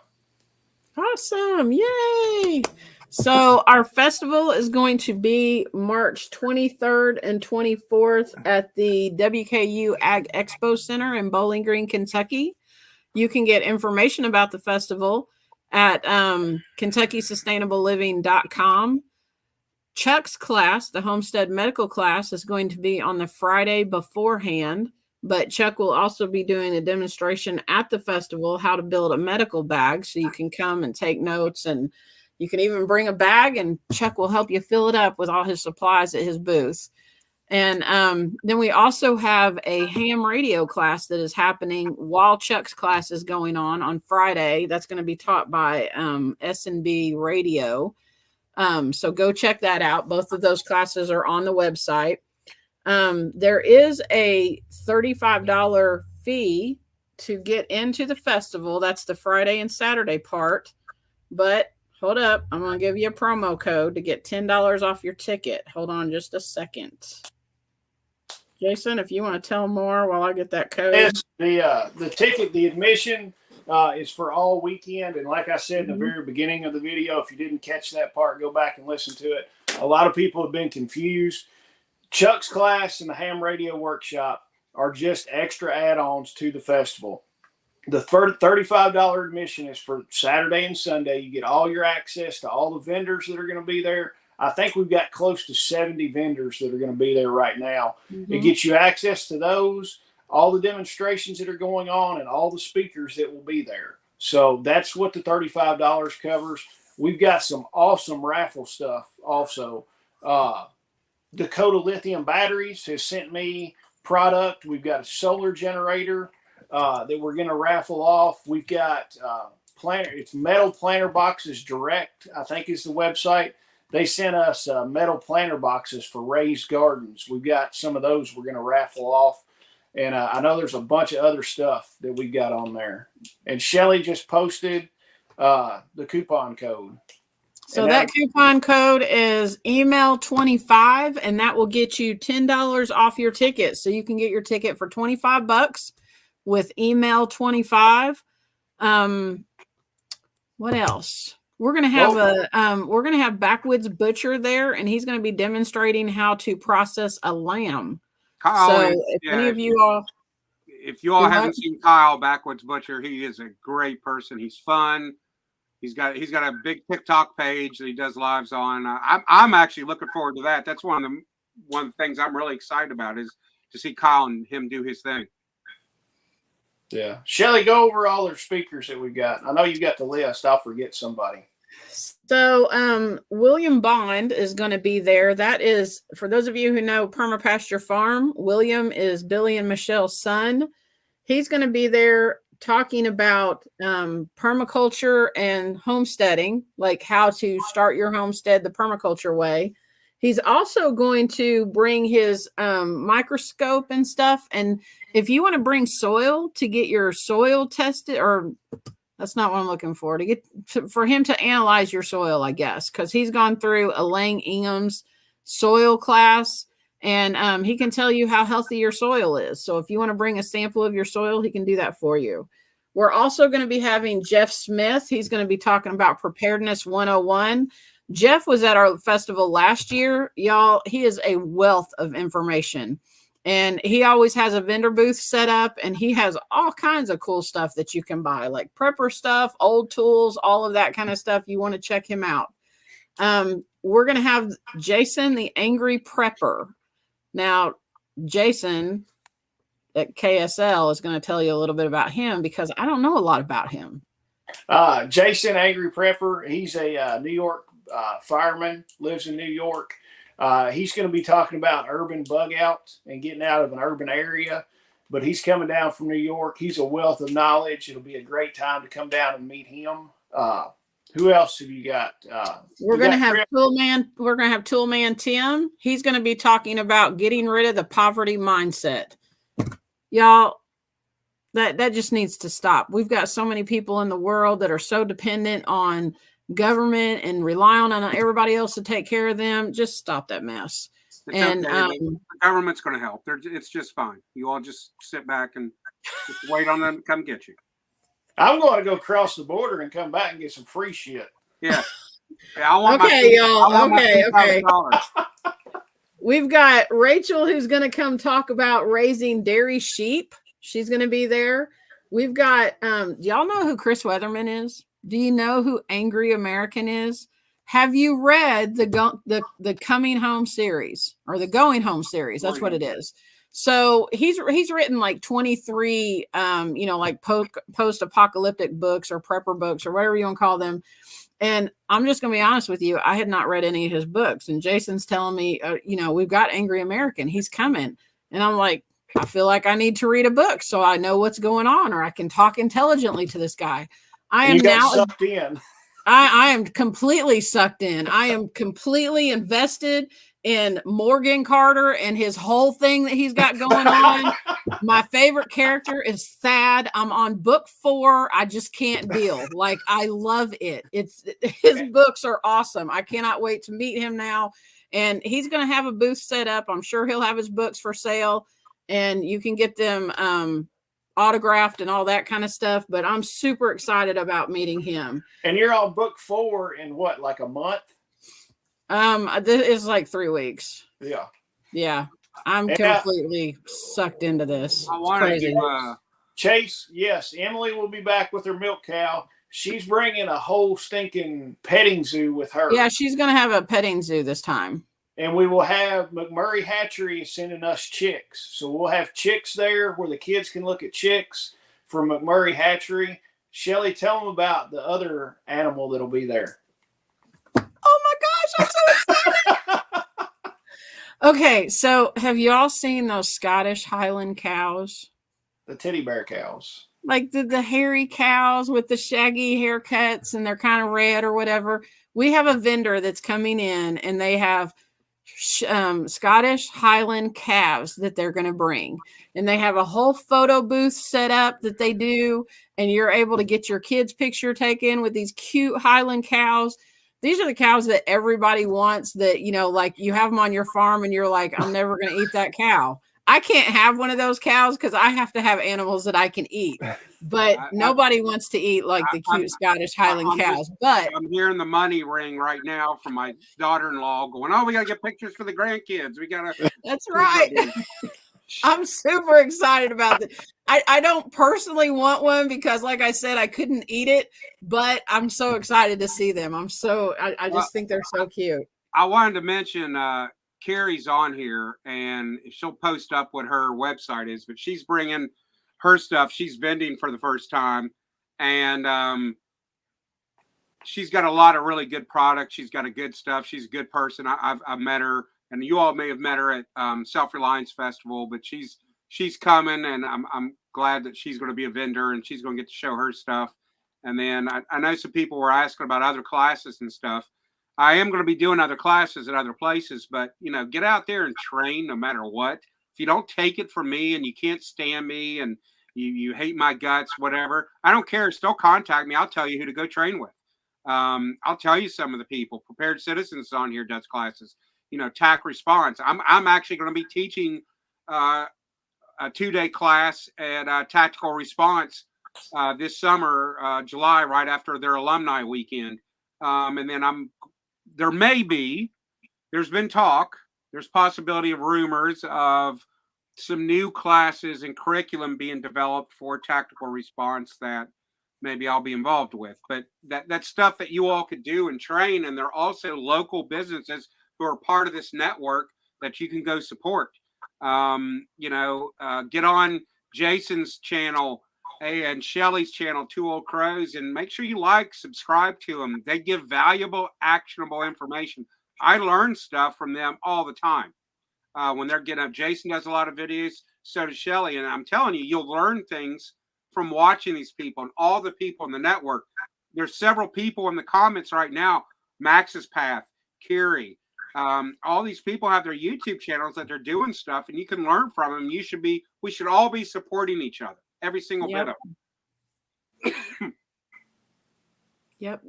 Awesome. Yay. So our festival is going to be March 23rd and 24th at the WKU Ag Expo Center in Bowling Green, Kentucky. You can get information about the festival at KentuckySustainableLiving.com. Chuck's class, the Homestead Medical class, is going to be on the Friday beforehand, but Chuck will also be doing a demonstration at the festival, how to build a medical bag. So you can come and take notes, and you can even bring a bag, and Chuck will help you fill it up with all his supplies at his booth. And then we also have a ham radio class that is happening while Chuck's class is going on Friday. That's going to be taught by S&B Radio. So go check that out. Both of those classes are on the website. There is a $35 fee to get into the festival. That's the Friday and Saturday part. But hold up, I'm going to give you a promo code to get $10 off your ticket. Hold on just a second. Jason, if you want to tell more while I get that code. Yes, the ticket, the admission is for all weekend. And like I said in the very beginning of the video, if you didn't catch that part, go back and listen to it. A lot of people have been confused. Chuck's class and the ham radio workshop are just extra add-ons to the festival. The $35 admission is for Saturday and Sunday. You get all your access to all the vendors that are going to be there. I think we've got close to 70 vendors that are going to be there right now. It gets you access to those, all the demonstrations that are going on, and all the speakers that will be there. So that's what the $35 covers. We've got some awesome raffle stuff also. Dakota Lithium Batteries has sent me product. We've got a solar generator that we're going to raffle off. We've got planter. It's Metal Planter Boxes Direct, I think is the website. They sent us metal planter boxes for raised gardens. We've got some of those we're going to raffle off. And I know there's a bunch of other stuff that we've got on there. And Shelly just posted the coupon code. So that coupon code is email 25, and that will get you $10 off your ticket. So you can get your ticket for $25 with email 25. What else? We're gonna have Backwoods Butcher there, and he's gonna be demonstrating how to process a lamb. Kyle, so if you all haven't seen Kyle Backwoods Butcher, he is a great person. He's fun. He's got a big TikTok page that he does lives on. I'm actually looking forward to that. That's one of the things I'm really excited about is to see Kyle and him do his thing. Yeah. Shelly, go over all their speakers that we've got. I know you've got the list. I'll forget somebody. So William Bond is going to be there. That is, for those of you who know Permapasture Farm, William is Billy and Michelle's son. He's going to be there talking about permaculture and homesteading, like how to start your homestead the permaculture way. He's also going to bring his microscope and stuff. And if you want to bring soil to get your soil tested, or that's not what I'm looking for, for him to analyze your soil, I guess, because he's gone through Elaine Ingham's soil class, and he can tell you how healthy your soil is. So if you want to bring a sample of your soil, he can do that for you. We're also going to be having Jeff Smith. He's going to be talking about Preparedness 101. Jeff was at our festival last year. Y'all, he is a wealth of information. And he always has a vendor booth set up, and he has all kinds of cool stuff that you can buy, like prepper stuff, old tools, all of that kind of stuff. You want to check him out. We're going to have Jason, the Angry Prepper. Now, Jason at KSL is going to tell you a little bit about him because I don't know a lot about him. Jason, Angry Prepper, he's a New York fireman, lives in New York. He's going to be talking about urban bug out and getting out of an urban area, but he's coming down from New York. He's a wealth of knowledge. It'll be a great time to come down and meet him. Who else have you got? We're you gonna got have Chris- Toolman. We're gonna have Toolman Tim. He's gonna be talking about getting rid of the poverty mindset. Y'all, that just needs to stop. We've got so many people in the world that are so dependent on government and relying on everybody else to take care of them. Just stop that mess. It's And okay. The government's going to help. It's just fine. You all just sit back and just wait on them to come get you. I'm going to go cross the border and come back and get some free shit. Yeah. I want okay, y'all. Okay. $2,000. We've got Rachel who's going to come talk about raising dairy sheep. She's going to be there. We've got, do y'all know who Chris Weatherman is? Do you know who Angry American is? Have you read the Coming Home series or the Going Home series? That's what it is. So he's written like 23, like post-apocalyptic books or prepper books or whatever you want to call them. And I'm just going to be honest with you. I had not read any of his books. And Jason's telling me, we've got Angry American. He's coming. And I'm like, I feel like I need to read a book so I know what's going on, or I can talk intelligently to this guy. I am now sucked in. I am completely sucked in. I am completely invested in Morgan Carter and his whole thing that he's got going on. My favorite character is Thad. I'm on book 4. I just can't deal. Like, I love it. His books are awesome. I cannot wait to meet him now. And he's going to have a booth set up. I'm sure he'll have his books for sale, and you can get them autographed and all that kind of stuff. But I'm super excited about meeting him. And you're on book 4 in what, like a month? This is like 3 weeks. Yeah. I'm completely sucked into this. I wanted to, Chase, yes, Emily will be back with her milk cow. She's bringing a whole stinking petting zoo with her. Yeah, she's going to have a petting zoo this time. And we will have McMurray Hatchery sending us chicks. So we'll have chicks there where the kids can look at chicks from McMurray Hatchery. Shelly, tell them about the other animal that'll be there. Oh my gosh, I'm so excited. Okay, so have you all seen those Scottish Highland cows? The teddy bear cows. Like the hairy cows with the shaggy haircuts, and they're kind of red or whatever. We have a vendor that's coming in, and they have Scottish Highland calves that they're going to bring. And they have a whole photo booth set up that they do, and you're able to get your kids' picture taken with these cute Highland cows. These are the cows that everybody wants, that, like you have them on your farm and you're like, I'm never going to eat that cow. I can't have one of those cows because I have to have animals that I can eat. But nobody wants to eat like the cute Scottish Highland cows. But I'm hearing the money ring right now from my daughter-in-law going, oh, we got to get pictures for the grandkids. We got to. That's right. I'm super excited about this. I don't personally want one because, like I said, I couldn't eat it, but I'm so excited to see them. I just think they're so cute. I wanted to mention Carrie's on here, and she'll post up what her website is, but she's bringing her stuff. She's vending for the first time, and she's got a lot of really good products. She's got a good stuff. She's a good person. I've met her, and you all may have met her at Self-Reliance Festival, but she's coming, and I'm glad that she's going to be a vendor, and she's going to get to show her stuff. And then I know some people were asking about other classes and stuff. I am going to be doing other classes at other places, but, get out there and train no matter what. If you don't take it from me and you can't stand me and you hate my guts, whatever, I don't care. Still contact me. I'll tell you who to go train with. I'll tell you some of the people. Prepared Citizens on here does classes. TAC Response. I'm actually going to be teaching a 2-day class at Tactical Response this summer, July, right after their alumni weekend. And then there's been talk, there's possibility of rumors of some new classes and curriculum being developed for Tactical Response that maybe I'll be involved with. But that's stuff that you all could do and train. And there are also local businesses who are part of this network that you can go support. Get on Jason's channel and Shelly's channel, Two Old Crows, and make sure you subscribe to them. They give valuable, actionable information. I learn stuff from them all the time. When they're getting up, Jason does a lot of videos, so does Shelly. And I'm telling you, you'll learn things from watching these people and all the people in the network. there's several people in the comments right now. Max's Path, Kiri, all these people have their YouTube channels that they're doing stuff, and you can learn from them. We should all be supporting each other, every single bit of them. Yep.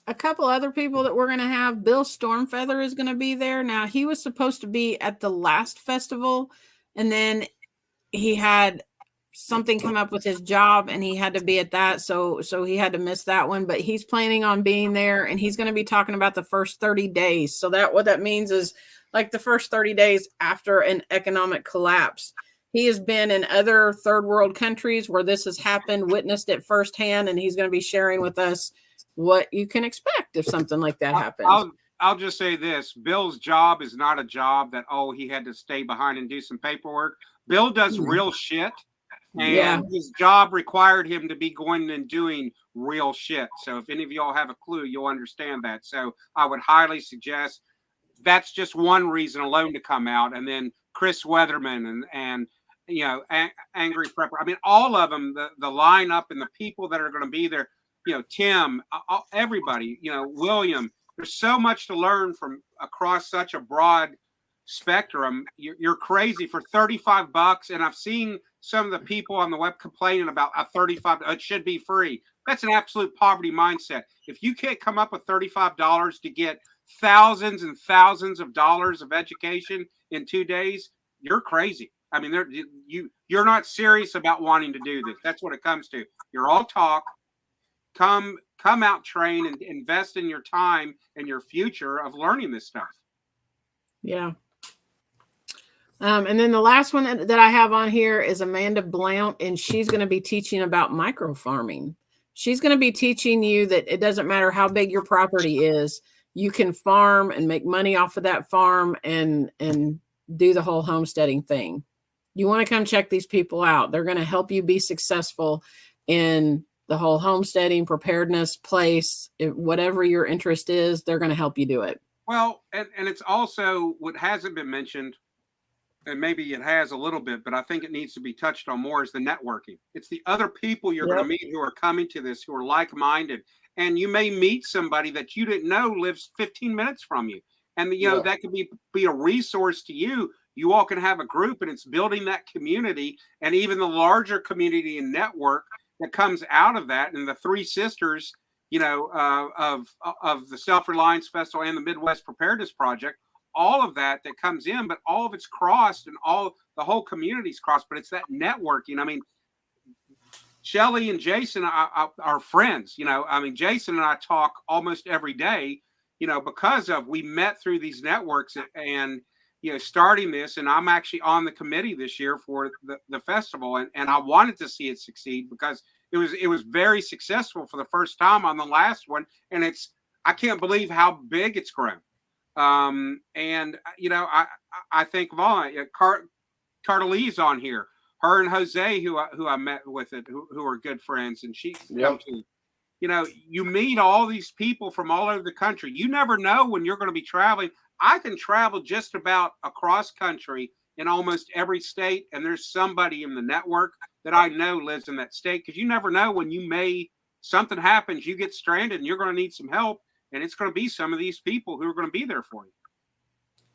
A couple other people that we're going to have. Bill Stormfeather is going to be there. Now, he was supposed to be at the last festival, and then he had something come up with his job, and he had to be at that. So he had to miss that one, but he's planning on being there, and he's going to be talking about the first 30 days. So what that means is like the first 30 days after an economic collapse. He has been in other third world countries where this has happened, witnessed it firsthand, and he's going to be sharing with us what you can expect if something like that happens. I'll just say this. Bill's job is not a job that, he had to stay behind and do some paperwork. Bill does real shit. And his job required him to be going and doing real shit. So if any of y'all have a clue, you'll understand that. So I would highly suggest that's just one reason alone to come out. And then Chris Weatherman and Angry Prepper. I mean, all of them, the lineup and the people that are going to be there, Tim, everybody, William, there's so much to learn from across such a broad spectrum. You're crazy for $35. And I've seen some of the people on the web complaining about a $35, it should be free. That's an absolute poverty mindset. If you can't come up with $35 to get thousands and thousands of dollars of education in 2 days, you're crazy. I mean, you're not serious about wanting to do this. That's what it comes to. You're all talk. Come out, train, and invest in your time and your future of learning this stuff. Yeah. And then the last one that I have on here is Amanda Blount, and she's going to be teaching about micro farming. She's going to be teaching you that it doesn't matter how big your property is, you can farm and make money off of that farm and do the whole homesteading thing. You want to come check these people out. They're going to help you be successful in the whole homesteading preparedness place. Whatever your interest is, they're going to help you do it. Well, and it's also what hasn't been mentioned, and maybe it has a little bit, but I think it needs to be touched on more, is the networking. It's the other people you're going to meet who are coming to this, who are like-minded. And you may meet somebody that you didn't know lives 15 minutes from you. And, that could be a resource to you. You all can have a group, and it's building that community, and even the larger community and network that comes out of that. And the three sisters, of the Self-Reliance Festival and the Midwest Preparedness Project, all of that comes in, but all of it's crossed, and the whole community's crossed, but it's that networking. I mean, Shelly and Jason are friends. Jason and I talk almost every day, because we met through these networks and starting this. And I'm actually on the committee this year for the festival, and I wanted to see it succeed because it was very successful for the first time on the last one, and I can't believe how big it's grown. I think Cardelie's on here. Her and Jose, who I met with who are good friends, and she come to. You meet all these people from all over the country. You never know when you're going to be traveling. I can travel just about across country in almost every state, and there's somebody in the network that I know lives in that state, because you never know when something happens, you get stranded, and you're going to need some help, and it's going to be some of these people who are going to be there for you.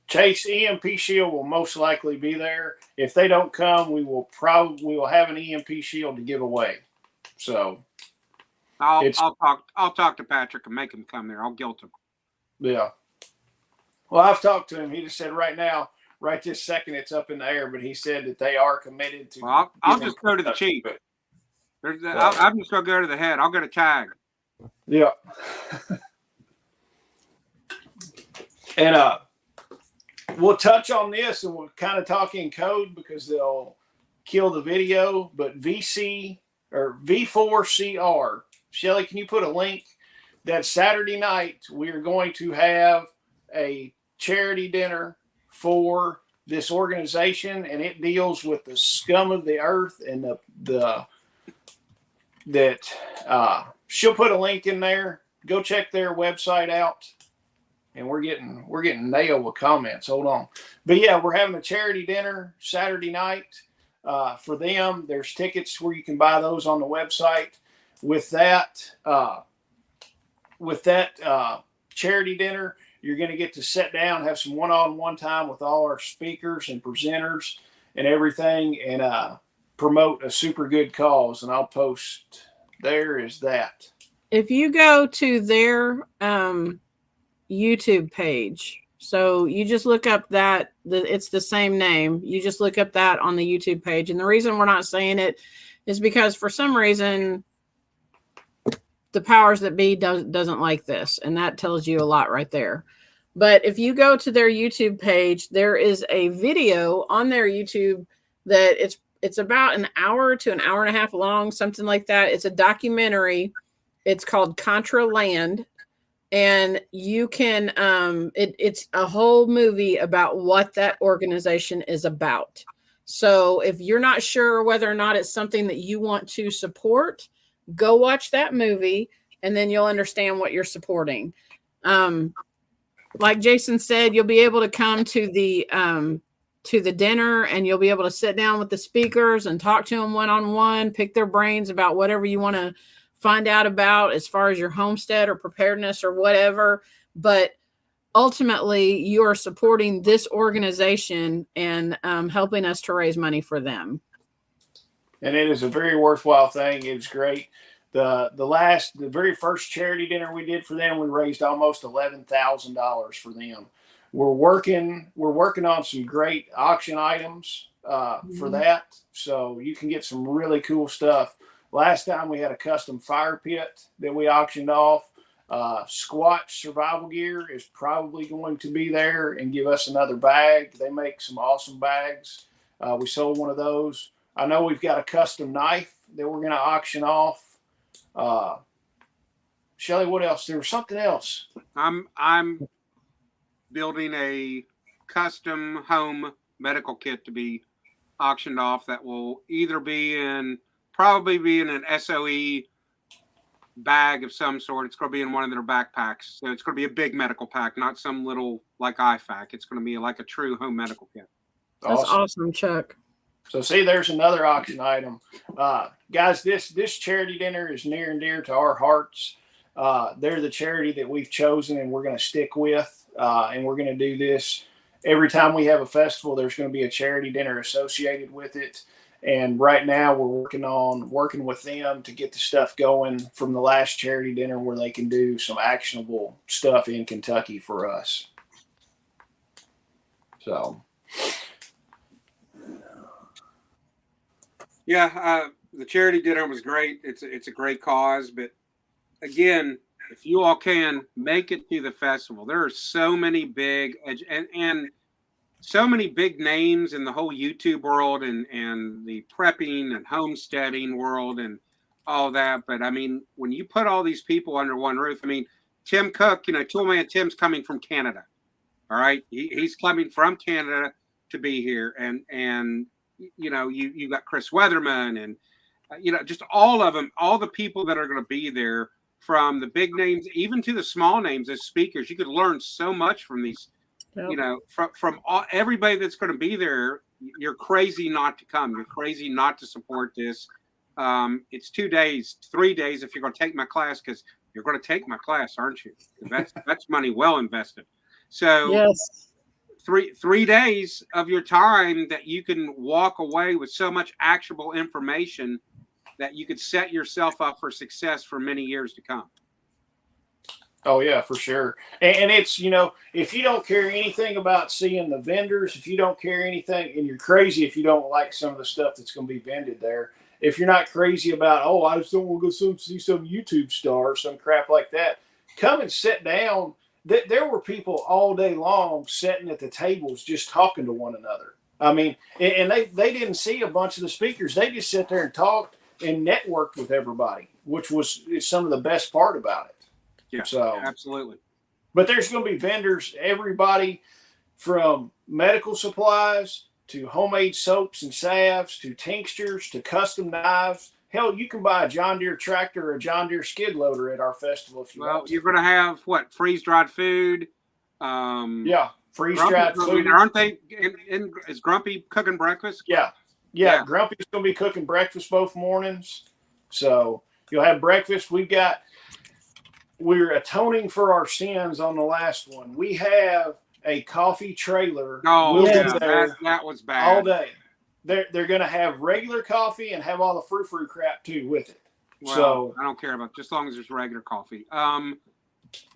Chase, EMP Shield will most likely be there. If they don't come, we will have an EMP Shield to give away. So I'll talk to Patrick and make him come there. I'll guilt him. Yeah. Well, I've talked to him. He just said right now, right this second, it's up in the air, but he said that they are committed to. Well, I'll just go to the chief. I'm just going to go to the head. I'll go to tag. Yeah. And we'll touch on this, and we'll kind of talk in code because they'll kill the video. But VC or V4CR, Shelly, can you put a link? That Saturday night we are going to have a charity dinner for this organization, and it deals with the scum of the earth and she'll put a link in there. Go check their website out. And we're getting nailed with comments. Hold on. But yeah, we're having a charity dinner Saturday night for them. There's tickets where you can buy those on the website. with that charity dinner, you're going to get to sit down, have some one-on-one time with all our speakers and presenters and everything, and promote a super good cause. And I'll post. There is that. If you go to their YouTube page, so you just look up that it's the same name. You just look up that on the YouTube page. And the reason we're not saying it is because for some reason the powers that be doesn't like this, and that tells you a lot right there. But if you go to their YouTube page, there is a video on their YouTube that it's about an hour to an hour and a half long, something like that. It's a documentary. It's called Contra Land, and you can it's a whole movie about what that organization is about. So if you're not sure whether or not it's something that you want to support, go watch that movie, and then you'll understand what you're supporting. Like Jason said, you'll be able to come to the dinner, and you'll be able to sit down with the speakers and talk to them one-on-one, pick their brains about whatever you want to find out about as far as your homestead or preparedness or whatever. But ultimately, you are supporting this organization and helping us to raise money for them. And it is a very worthwhile thing. It's great. The very first charity dinner we did for them, we raised almost $11,000 for them. We're working on some great auction items for that, so you can get some really cool stuff. Last time we had a custom fire pit that we auctioned off. Squatch survival gear is probably going to be there and give us another bag. They make some awesome bags. We sold one of those. I know we've got a custom knife that we're going to auction off. Shelly, what else? There was something else. I'm building a custom home medical kit to be auctioned off that will either probably be in an SOE bag of some sort. It's going to be in one of their backpacks. So it's going to be a big medical pack, not some little like IFAC. It's going to be like a true home medical kit. That's awesome, Chuck. So see, there's another auction item. Guys, this charity dinner is near and dear to our hearts. They're the charity that we've chosen and we're going to stick with. And we're going to do this every time we have a festival. There's going to be a charity dinner associated with it. And right now we're working with them to get the stuff going from the last charity dinner where they can do some actionable stuff in Kentucky for us. So. Yeah, the charity dinner was great. It's a great cause, but again, if you all can make it to the festival, there are so many big and so many big names in the whole YouTube world and the prepping and homesteading world and all that. But I mean, when you put all these people under one roof, I mean, Tim Cook, Toolman Tim's coming from Canada. All right, he's coming from Canada to be here, and you got Chris Weatherman and just all of them, all the people that are going to be there, from the big names even to the small names as speakers. You could learn so much from these. Yep. From everybody that's going to be there. You're crazy not to come. You're crazy not to support this. It's 2 days, 3 days if you're going to take my class, because you're going to take my class, aren't you? That's money well invested. So yes. 3 days of your time that you can walk away with so much actionable information that you could set yourself up for success for many years to come. Oh yeah, for sure. And it's, if you don't care anything about seeing the vendors, if you don't care anything, and you're crazy if you don't like some of the stuff that's going to be vended there, if you're not crazy about, I just don't want to go see some YouTube star or some crap like that, come and sit down. There were people all day long sitting at the tables just talking to one another. I mean, and they didn't see a bunch of the speakers. They just sit there and talked and networked with everybody, which is some of the best part about it. Yeah, so absolutely. But there's going to be vendors, everybody from medical supplies to homemade soaps and salves to tinctures to custom knives. Hell, you can buy a John Deere tractor or a John Deere skid loader at our festival if you want to. You're going to have what? Freeze-dried food. Yeah, freeze-dried food. Aren't they? Is Grumpy cooking breakfast? Yeah. Grumpy's going to be cooking breakfast both mornings. So You'll have breakfast. We're atoning for our sins on the last one. We have a coffee trailer. Oh, We'll yeah, be there that was bad. all day. They're going to have regular coffee and have all the frou-frou crap too with it. Well, so I don't care about just as long as there's regular coffee.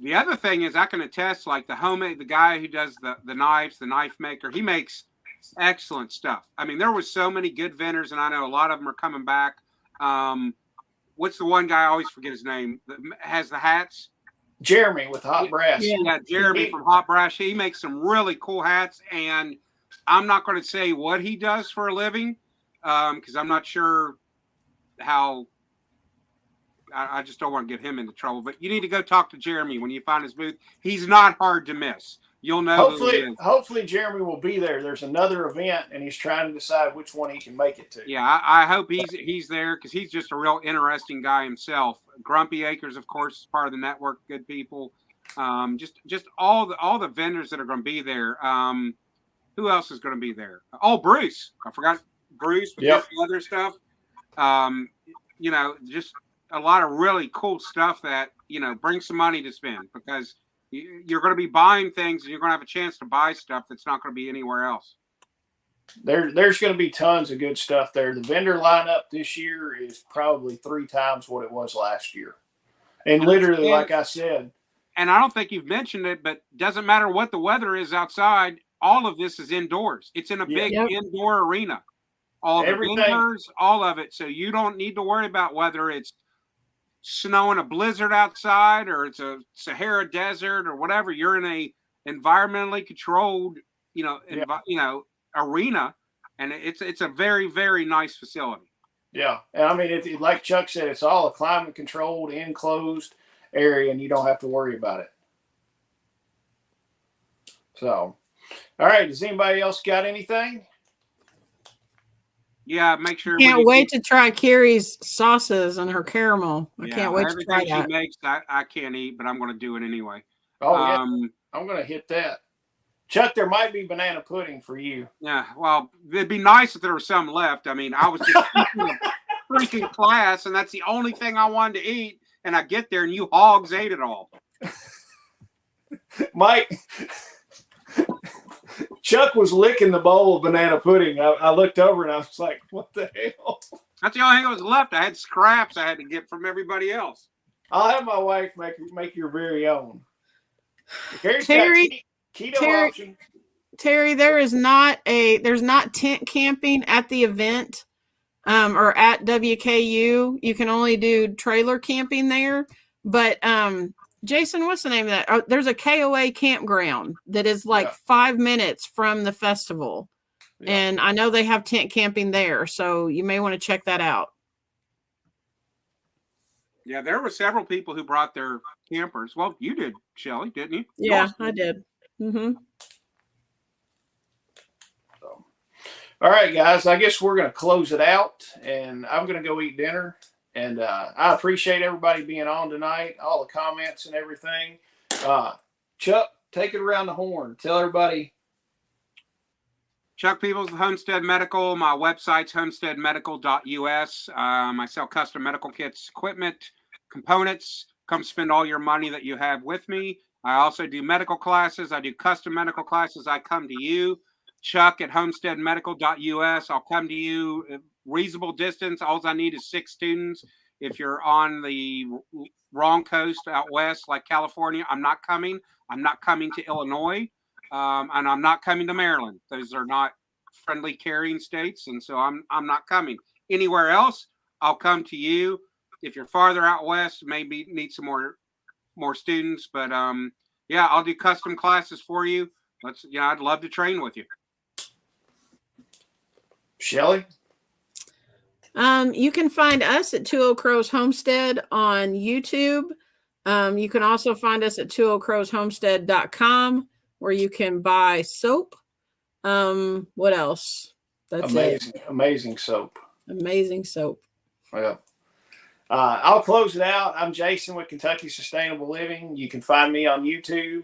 The other thing is I can attest, like the guy who does the knives, the knife maker, he makes excellent stuff. I mean, there was so many good vendors, and I know a lot of them are coming back. What's the one guy? I always forget his name. That has the hats. Jeremy with Hot Brass. Yeah, Jeremy from Hot Brass. He makes some really cool hats, and I'm not going to say what he does for a living because I'm not sure how. I just don't want to get him into trouble. But you need to go talk to Jeremy when you find his booth. He's not hard to miss. You'll know. Hopefully Jeremy will be there. There's another event, and he's trying to decide which one he can make it to. Yeah, I hope he's there because he's just a real interesting guy himself. Grumpy Acres, of course, is part of the network. Good people. Just all the vendors that are going to be there. Who else is going to be there? Oh, Bruce. I forgot Bruce with the other stuff. Just a lot of really cool stuff that brings some money to spend because you're going to be buying things and you're going to have a chance to buy stuff that's not going to be anywhere else. There's going to be tons of good stuff there. The vendor lineup this year is probably 3 times what it was last year. And literally, like I said. And I don't think you've mentioned it, but doesn't matter what the weather is outside. All of this is indoors. It's in a big indoor arena. All the vendors, all of it. So you don't need to worry about whether it's snowing a blizzard outside or it's a Sahara desert or whatever. You're in a environmentally controlled, arena, and it's a very, very nice facility. Yeah, and I mean, like Chuck said, it's all a climate controlled, enclosed area, and you don't have to worry about it. So, all right. Does anybody else got anything? Yeah, make sure. Can't wait to try Carrie's sauces and her caramel. I can't wait to try that. She makes, I can't eat, but I'm going to do it anyway. Oh, yeah. I'm going to hit that. Chuck, there might be banana pudding for you. Yeah, well, it'd be nice if there was some left. I mean, I was just teaching a freaking class, and that's the only thing I wanted to eat. And I get there, and you hogs ate it all. Mike, Chuck was licking the bowl of banana pudding. I looked over, and I was like, what the hell? That's the only thing that was left. I had scraps I had to get from everybody else. I'll have my wife make your very own. Terry, keto option. Terry, there's not tent camping at the event or at WKU. You can only do trailer camping there. But Jason, what's the name of that? Oh, there's a KOA campground that is like 5 minutes from the festival. Yeah. And I know they have tent camping there. So you may want to check that out. Yeah, there were several people who brought their campers. Well, you did, Shelley, didn't you? Yeah, I did. Mm-hmm. So, all right, guys, I guess we're going to close it out, and I'm going to go eat dinner. And I appreciate everybody being on tonight, all the comments and everything. Chuck, take it around the horn. Tell everybody. Chuck Peebles, Homestead Medical. My website's homesteadmedical.us. I sell custom medical kits, equipment, components. Come spend all your money that you have with me. I also do medical classes. I do custom medical classes. I come to you, Chuck at homesteadmedical.us. I'll come to you reasonable distance. All I need is 6 students. If you're on the wrong coast out west, like California, I'm not coming. I'm not coming to Illinois. And I'm not coming to Maryland. Those are not friendly carrying states, and so I'm not coming. Anywhere else, I'll come to you. If you're farther out west, maybe need some more students. But yeah, I'll do custom classes for you. I'd love to train with you. Shelley? You can find us at 20 Crows Homestead on YouTube. You can also find us at 20crowshomestead.com. where you can buy soap. What else? That's amazing soap. Amazing soap. Well, I'll close it out. I'm Jason with Kentucky Sustainable Living. You can find me on YouTube.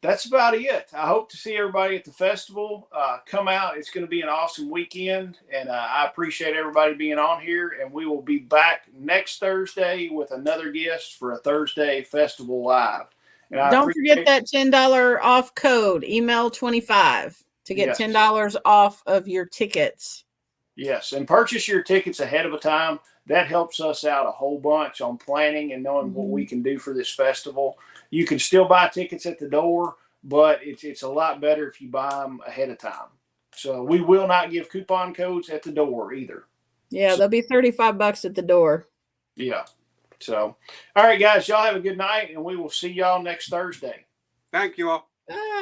that's about it. I hope to see everybody at the festival. Come out. It's going to be an awesome weekend. And I appreciate everybody being on here. And we will be back next Thursday with another guest for a Thursday Festival Live. And Don't forget that $10 off code, email 25 to get $10 off of your tickets. Yes. And purchase your tickets ahead of a time. That helps us out a whole bunch on planning and knowing what we can do for this festival. You can still buy tickets at the door, but it's a lot better if you buy them ahead of time. So we will not give coupon codes at the door either. Yeah, they'll be $35 at the door. Yeah. So, all right, guys, y'all have a good night, and we will see y'all next Thursday. Thank you all. Bye.